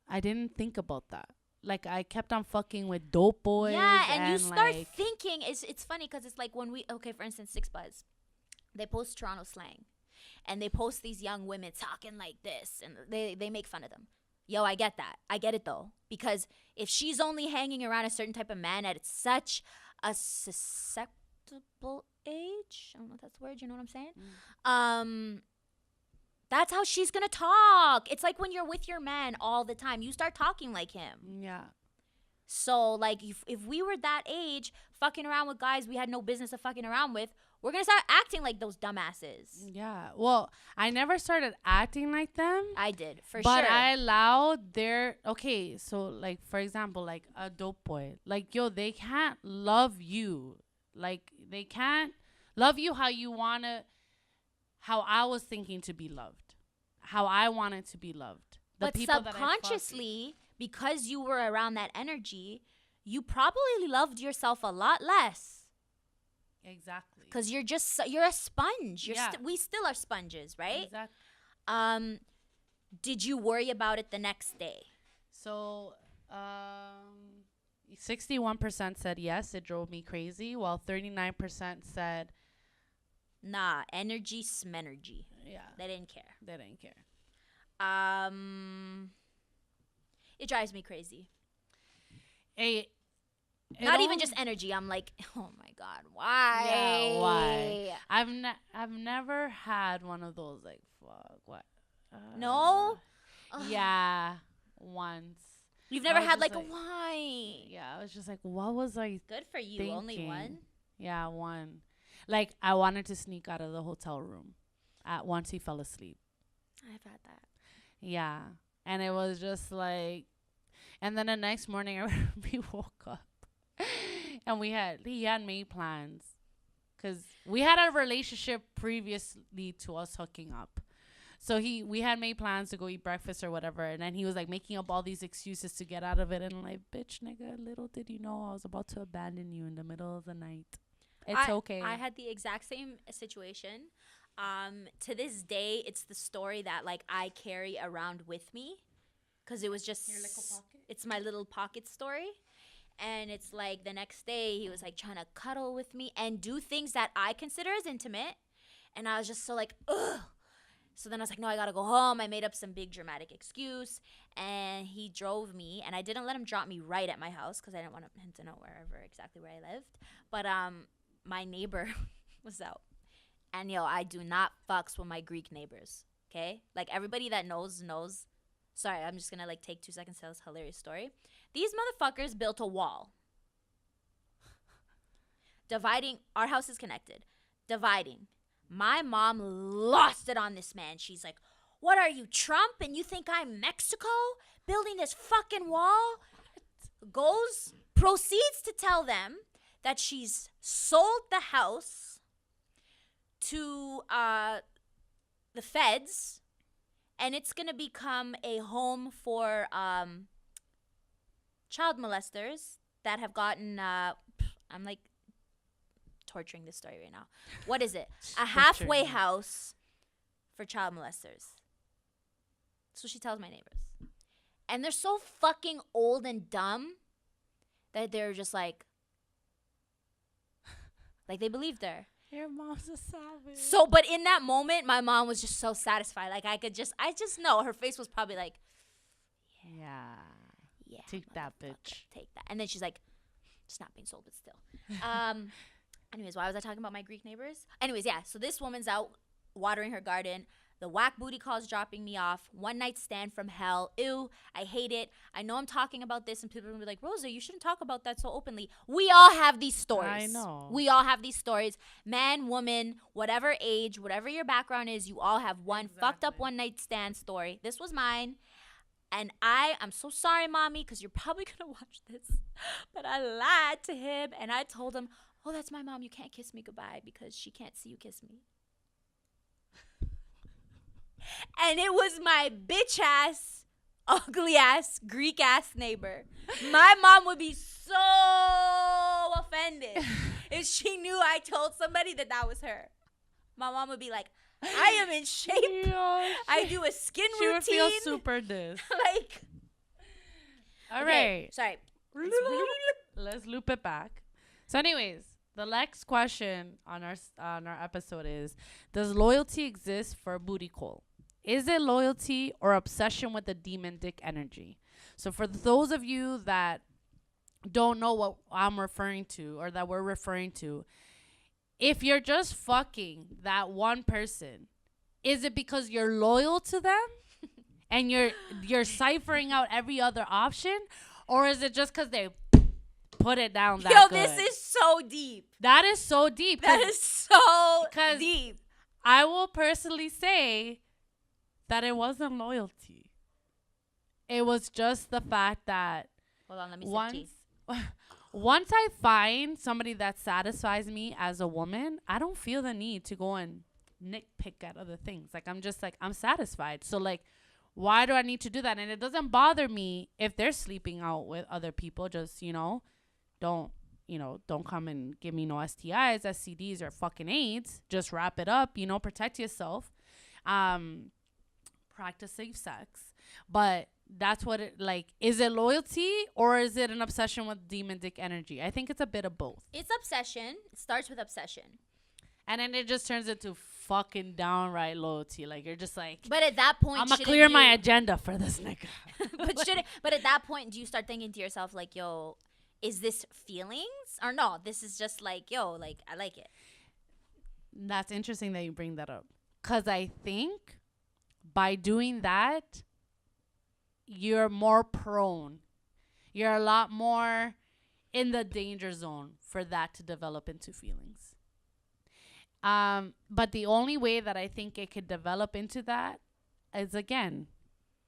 I didn't think about that. Like, I kept on fucking with dope boys. Yeah, and you start thinking, it's funny because it's like when for instance, Six Buzz, they post Toronto slang. And they post these young women talking like this. And they make fun of them. Yo, I get that. I get it, though. Because if she's only hanging around a certain type of man at such a susceptible age. I don't know if that's the word. You know what I'm saying? That's how she's going to talk. It's like when you're with your man all the time. You start talking like him. Yeah. So, like, if we were that age, fucking around with guys we had no business of fucking around with, we're going to start acting like those dumbasses. Yeah. Well, I never started acting like them. I did, for sure. But I allowed okay, so, like, for example, like, a dope boy. Like, yo, they can't love you. Like, they can't love you how you want to, how I was thinking to be loved. How I wanted to be loved. But subconsciously, because you were around that energy, you probably loved yourself a lot less. Exactly. Because you're a sponge. We still are sponges, right? Exactly. Did you worry about it the next day? So Um, 61% said yes, it drove me crazy, while 39% said Nah, energy smenergy. yeah, They didn't care. they didn't care. It drives me crazy. It Not even only- just energy. I'm like, oh my god, why? Yeah, why? I've never had one of those like fuck what. No. Yeah, once. You've I never was had just like a like- why? Yeah, I was just like, what was I Good for you. Only thinking? one. Yeah, one. Like I wanted to sneak out of the hotel room at once he fell asleep. I've had that. Yeah, and it was just like, and then the next morning we woke up and he had made plans because we had a relationship previously to us hooking up. So we had made plans to go eat breakfast or whatever, and then he was like making up all these excuses to get out of it, and I'm like, bitch, nigga, little did you know I was about to abandon you in the middle of the night. It's okay. I had the exact same situation. To this day, it's the story that like I carry around with me, because it was just Your little pocket? It's my little pocket story, and it's like the next day he was like trying to cuddle with me and do things that I consider as intimate, and I was just so like ugh. So then I was like, no, I gotta go home. I made up some big dramatic excuse, and he drove me, and I didn't let him drop me right at my house because I didn't want him to know exactly where I lived. But my neighbor was out, and yo, I do not fucks with my Greek neighbors. Okay, like everybody that knows. Sorry, I'm just gonna like take 2 seconds to tell this hilarious story. These motherfuckers built a wall dividing. Our house is connected, dividing. My mom lost it on this man. She's like, what are you, Trump? And you think I'm Mexico? Building this fucking wall? Proceeds to tell them that she's sold the house to the feds, and it's going to become a home for child molesters that have gotten, I'm like, torturing this story right now. What is it? A halfway house for child molesters. So she tells my neighbors. And they're so fucking old and dumb that they're just like they believed her. Your mom's a savage. So, but in that moment, my mom was just so satisfied. Like I just know her face was probably like, yeah. yeah, Take that, motherfucker, bitch. Take that. And then she's like, it's not being sold, but still. Anyways, why was I talking about my Greek neighbors? Anyways, yeah. So this woman's out watering her garden. The whack booty calls dropping me off. One night stand from hell. Ew, I hate it. I know I'm talking about this and people are going to be like, Rosa, you shouldn't talk about that so openly. We all have these stories. I know. We all have these stories. Man, woman, whatever age, whatever your background is, you all have one fucked up one night stand story. This was mine. And I'm so sorry, mommy, because you're probably going to watch this. But I lied to him and I told him, oh, that's my mom. You can't kiss me goodbye because she can't see you kiss me. And it was my bitch ass, ugly ass, Greek ass neighbor. My mom would be so offended if she knew I told somebody that was her. My mom would be like, I am in shape. Yo, I do a skin she routine. would feel super this. Like, All okay, right. sorry. Let's loop it back. So anyways, the next question on our episode is, does loyalty exist for booty call? Is it loyalty or obsession with the demon dick energy? So for those of you that don't know what I'm referring to or that we're referring to, if you're just fucking that one person, is it because you're loyal to them and you're ciphering out every other option, or is it just because they put it down that Yo, good? this is so deep. That is so deep. That is so 'cause deep. I will personally say that it wasn't loyalty. It was just the fact that Hold on, let me sip tea. once I find somebody that satisfies me as a woman, I don't feel the need to go and nitpick at other things. Like, I'm just like, I'm satisfied. So like, why do I need to do that? And it doesn't bother me if they're sleeping out with other people. Just, don't come and give me no STIs, STDs, or fucking AIDS. Just wrap it up, protect yourself. Practice safe sex. But that's what it like. Is it loyalty or is it an obsession with demon dick energy? I think it's a bit of both. It's obsession. It starts with obsession. And then it just turns into fucking downright loyalty. Like you're just like, But at that point, I'm gonna clear my agenda for this nigga. but at that point, do you start thinking to yourself like, yo, is this feelings or no? This is just like, yo, like I like it. That's interesting that you bring that up. Cause I think by doing that, you're more prone. You're a lot more in the danger zone for that to develop into feelings. But the only way that I think it could develop into that is, again,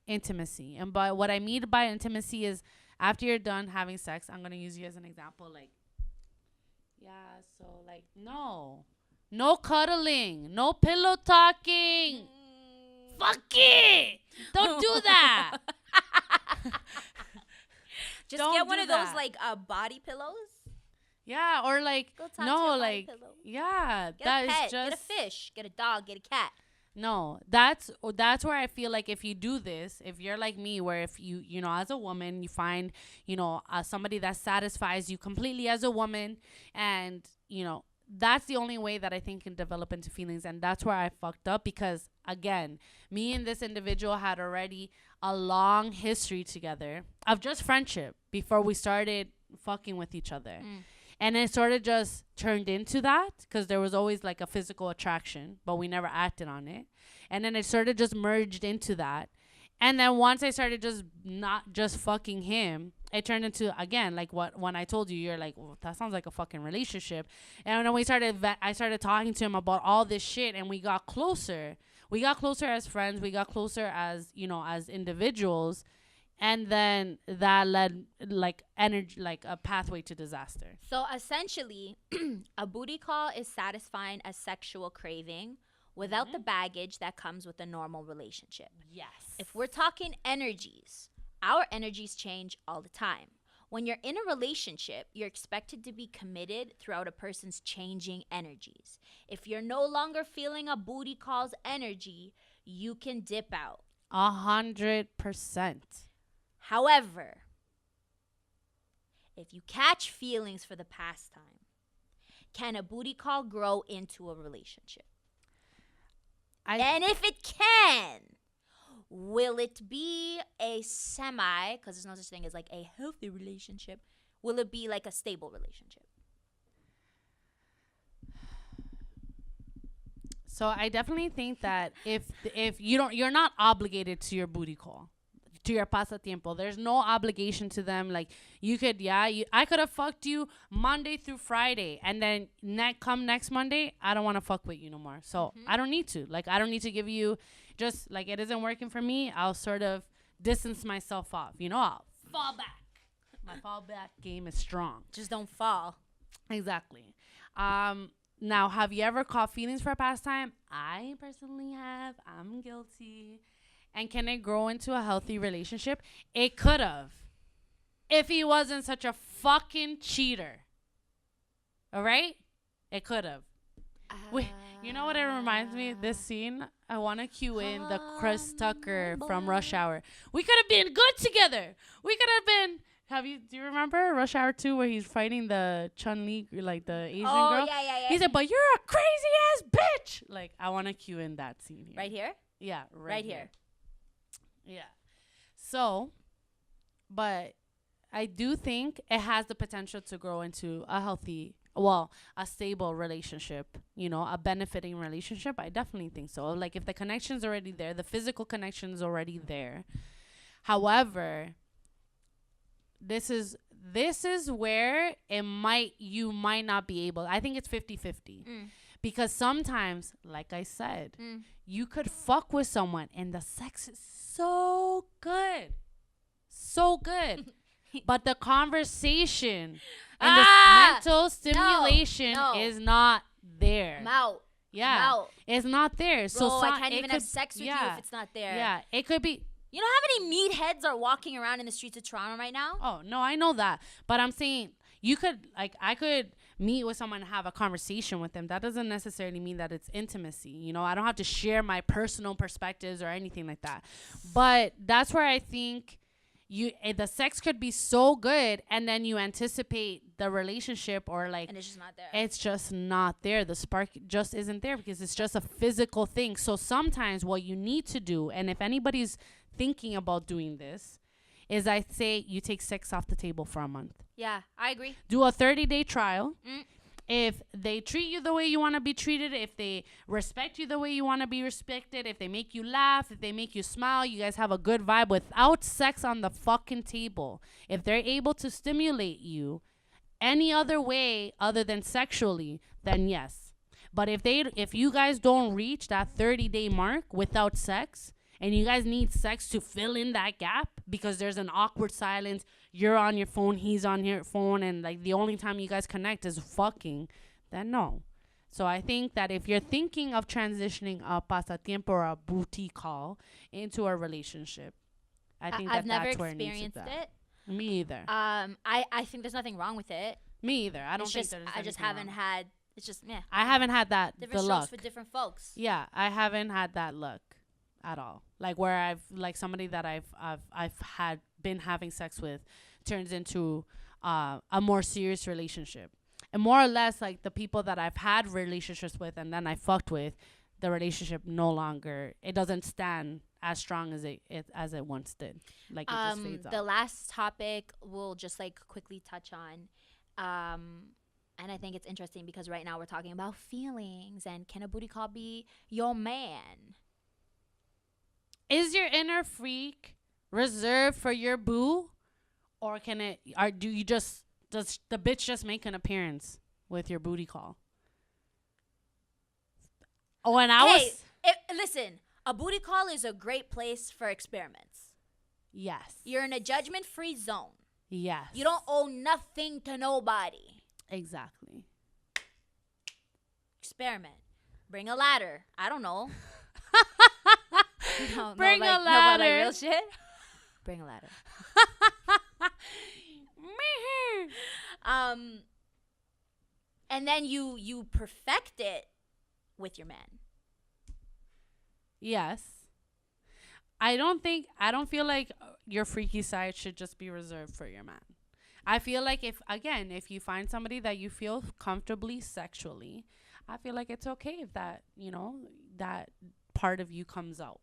intimacy. And by what I mean by intimacy is after you're done having sex, I'm going to use you as an example. Like, yeah, so like, no cuddling, no pillow talking. Fuck it. Don't do that. Just Don't get one do of those that. like body pillows. Yeah, or like, Go talk to no, your body like, pillow. yeah, Get that a is pet, just. get a fish, get a dog, get a cat. No, that's where I feel like if you do this, if you're like me, where if you know, as a woman, you find, somebody that satisfies you completely as a woman, and, that's the only way that I think can develop into feelings. And that's where I fucked up because, again, me and this individual had already a long history together of just friendship before we started fucking with each other. And it sort of just turned into that because there was always like a physical attraction, but we never acted on it. And then it sort of just merged into that. And then once I started just not just fucking him, it turned into, again, like when I told you, you're like, well, that sounds like a fucking relationship. And then I started talking to him about all this shit and we got closer. We got closer as friends. We got closer as, as individuals. And then that led like energy, like a pathway to disaster. So essentially, a booty call is satisfying a sexual craving without the baggage that comes with a normal relationship. Yes. If we're talking energies, our energies change all the time. When you're in a relationship, you're expected to be committed throughout a person's changing energies. If you're no longer feeling a booty call's energy, you can dip out. 100%. However, if you catch feelings for the pastime, can a booty call grow into a relationship? And if it can, will it be a semi, because there's no such thing as like a healthy relationship, will it be like a stable relationship? So I definitely think that if you're not obligated to your booty call, to your pasatiempo, there's no obligation to them. Like you could, I could have fucked you Monday through Friday, and then come next Monday, I don't want to fuck with you no more. So I don't need to. Like I don't need to give you, just like it isn't working for me. I'll sort of distance myself off. I'll fall back. My fallback game is strong. Just don't fall. Exactly. Now, have you ever caught feelings for a pastime? I personally have. I'm guilty. And can it grow into a healthy relationship? It could have. If he wasn't such a fucking cheater. All right? It could have. You know what it reminds me of? This scene? I want to cue in the Chris Tucker from Rush Hour. We could have been good together. We could have been... Do you remember Rush Hour 2 where he's fighting the Chun-Li, like the Asian girl? Yeah. He said, but you're a crazy ass bitch. Like, I want to cue in that scene here. Right here? Yeah, right here. Yeah. So, but I do think it has the potential to grow into a healthy, a stable relationship, a benefiting relationship. I definitely think so. Like if the connection's already there, the physical connection's already there. However, this is where you might not be able. I think it's 50-50. Because sometimes, like I said, you could fuck with someone and the sex is so good. So good. But the conversation and the mental stimulation is not there. It's not there. Bro, I can't even have sex with you if it's not there. Yeah, it could be. You know how many meatheads are walking around in the streets of Toronto right now? Oh, no, I know that. But I'm saying I could meet with someone and have a conversation with them, that doesn't necessarily mean that it's intimacy. You know, I don't have to share my personal perspectives or anything like that. But that's where I think the sex could be so good, and then you anticipate the relationship, or like, and it's just not there. It's just not there. The spark just isn't there because it's just a physical thing. So sometimes what you need to do, and if anybody's thinking about doing this, is I say you take sex off the table for a month. Yeah, I agree. Do a 30-day trial. Mm. If they treat you the way you want to be treated, if they respect you the way you want to be respected, if they make you laugh, if they make you smile, you guys have a good vibe without sex on the fucking table. If they're able to stimulate you any other way other than sexually, then yes. But if you guys don't reach that 30-day mark without sex, and you guys need sex to fill in that gap because there's an awkward silence, you're on your phone, he's on your phone, and like the only time you guys connect is fucking, then no. So I think that if you're thinking of transitioning a pasatiempo or a booty call into a relationship, I think I've never that's where it needs to experienced be. it. Me either. I think there's nothing wrong with it. Me either. I don't think just, there's I just anything haven't wrong. had. It's just meh. I haven't had that Different the strokes luck. for different folks. Yeah, I haven't had that luck at all. Like where I've like somebody that I've had been having sex with turns into a more serious relationship. And more or less like the people that I've had relationships with and then I fucked with, the relationship no longer, it doesn't stand as strong as it once did. Like it just fades The out. last topic we'll just like quickly touch on. And I think it's interesting because right now we're talking about feelings and can a booty call be your man? Is your inner freak reserved for your boo? Or can it, or do you just, does the bitch just make an appearance with your booty call? Oh, and Listen, a booty call is a great place for experiments. Yes. You're in a judgment-free zone. Yes. You don't owe nothing to nobody. Exactly. Experiment. Bring a ladder. I don't know. Bring a but, ladder. like real shit. Bring a ladder. And then you perfect it with your man. Yes. I don't feel like your freaky side should just be reserved for your man. I feel like if you find somebody that you feel comfortably sexually, I feel like it's okay if that, that part of you comes out.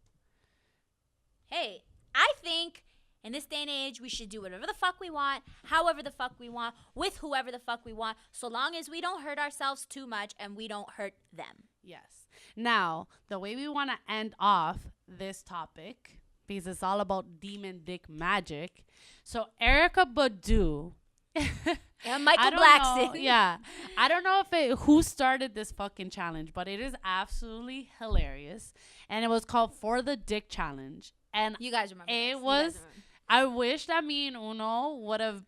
Hey, I think in this day and age, we should do whatever the fuck we want, however the fuck we want, with whoever the fuck we want, so long as we don't hurt ourselves too much and we don't hurt them. Yes. Now, the way we want to end off this topic, because it's all about demon dick magic. So Erica Badu And Michael Blackson. Yeah. I don't know who started this fucking challenge, but it is absolutely hilarious. And it was called For the Dick Challenge. And You guys remember it this. was, I wish that me and Uno would have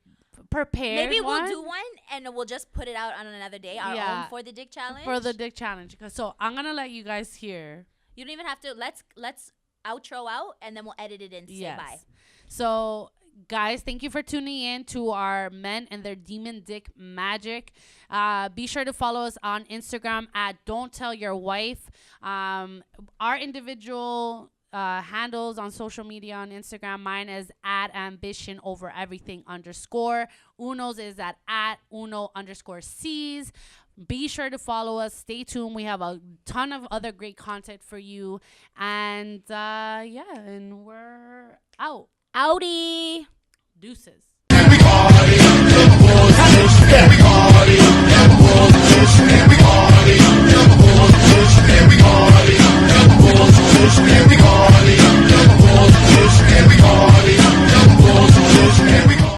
prepared Maybe one. we'll do one and we'll just put it out on another day. Our own For the Dick Challenge. For the Dick Challenge. So I'm going to let you guys hear. You don't even have to. Let's outro out and then we'll edit it in to say bye. So, guys, thank you for tuning in to our Men and Their Demon Dick Magic. Be sure to follow us on Instagram at Don't Tell Your Wife. Our individual handles on social media on Instagram, mine is at ambition over everything _. Uno's is at Uno _C's. Be sure to follow us. Stay tuned. We have a ton of other great content for you. And and we're out. Outie. Deuces. Everybody,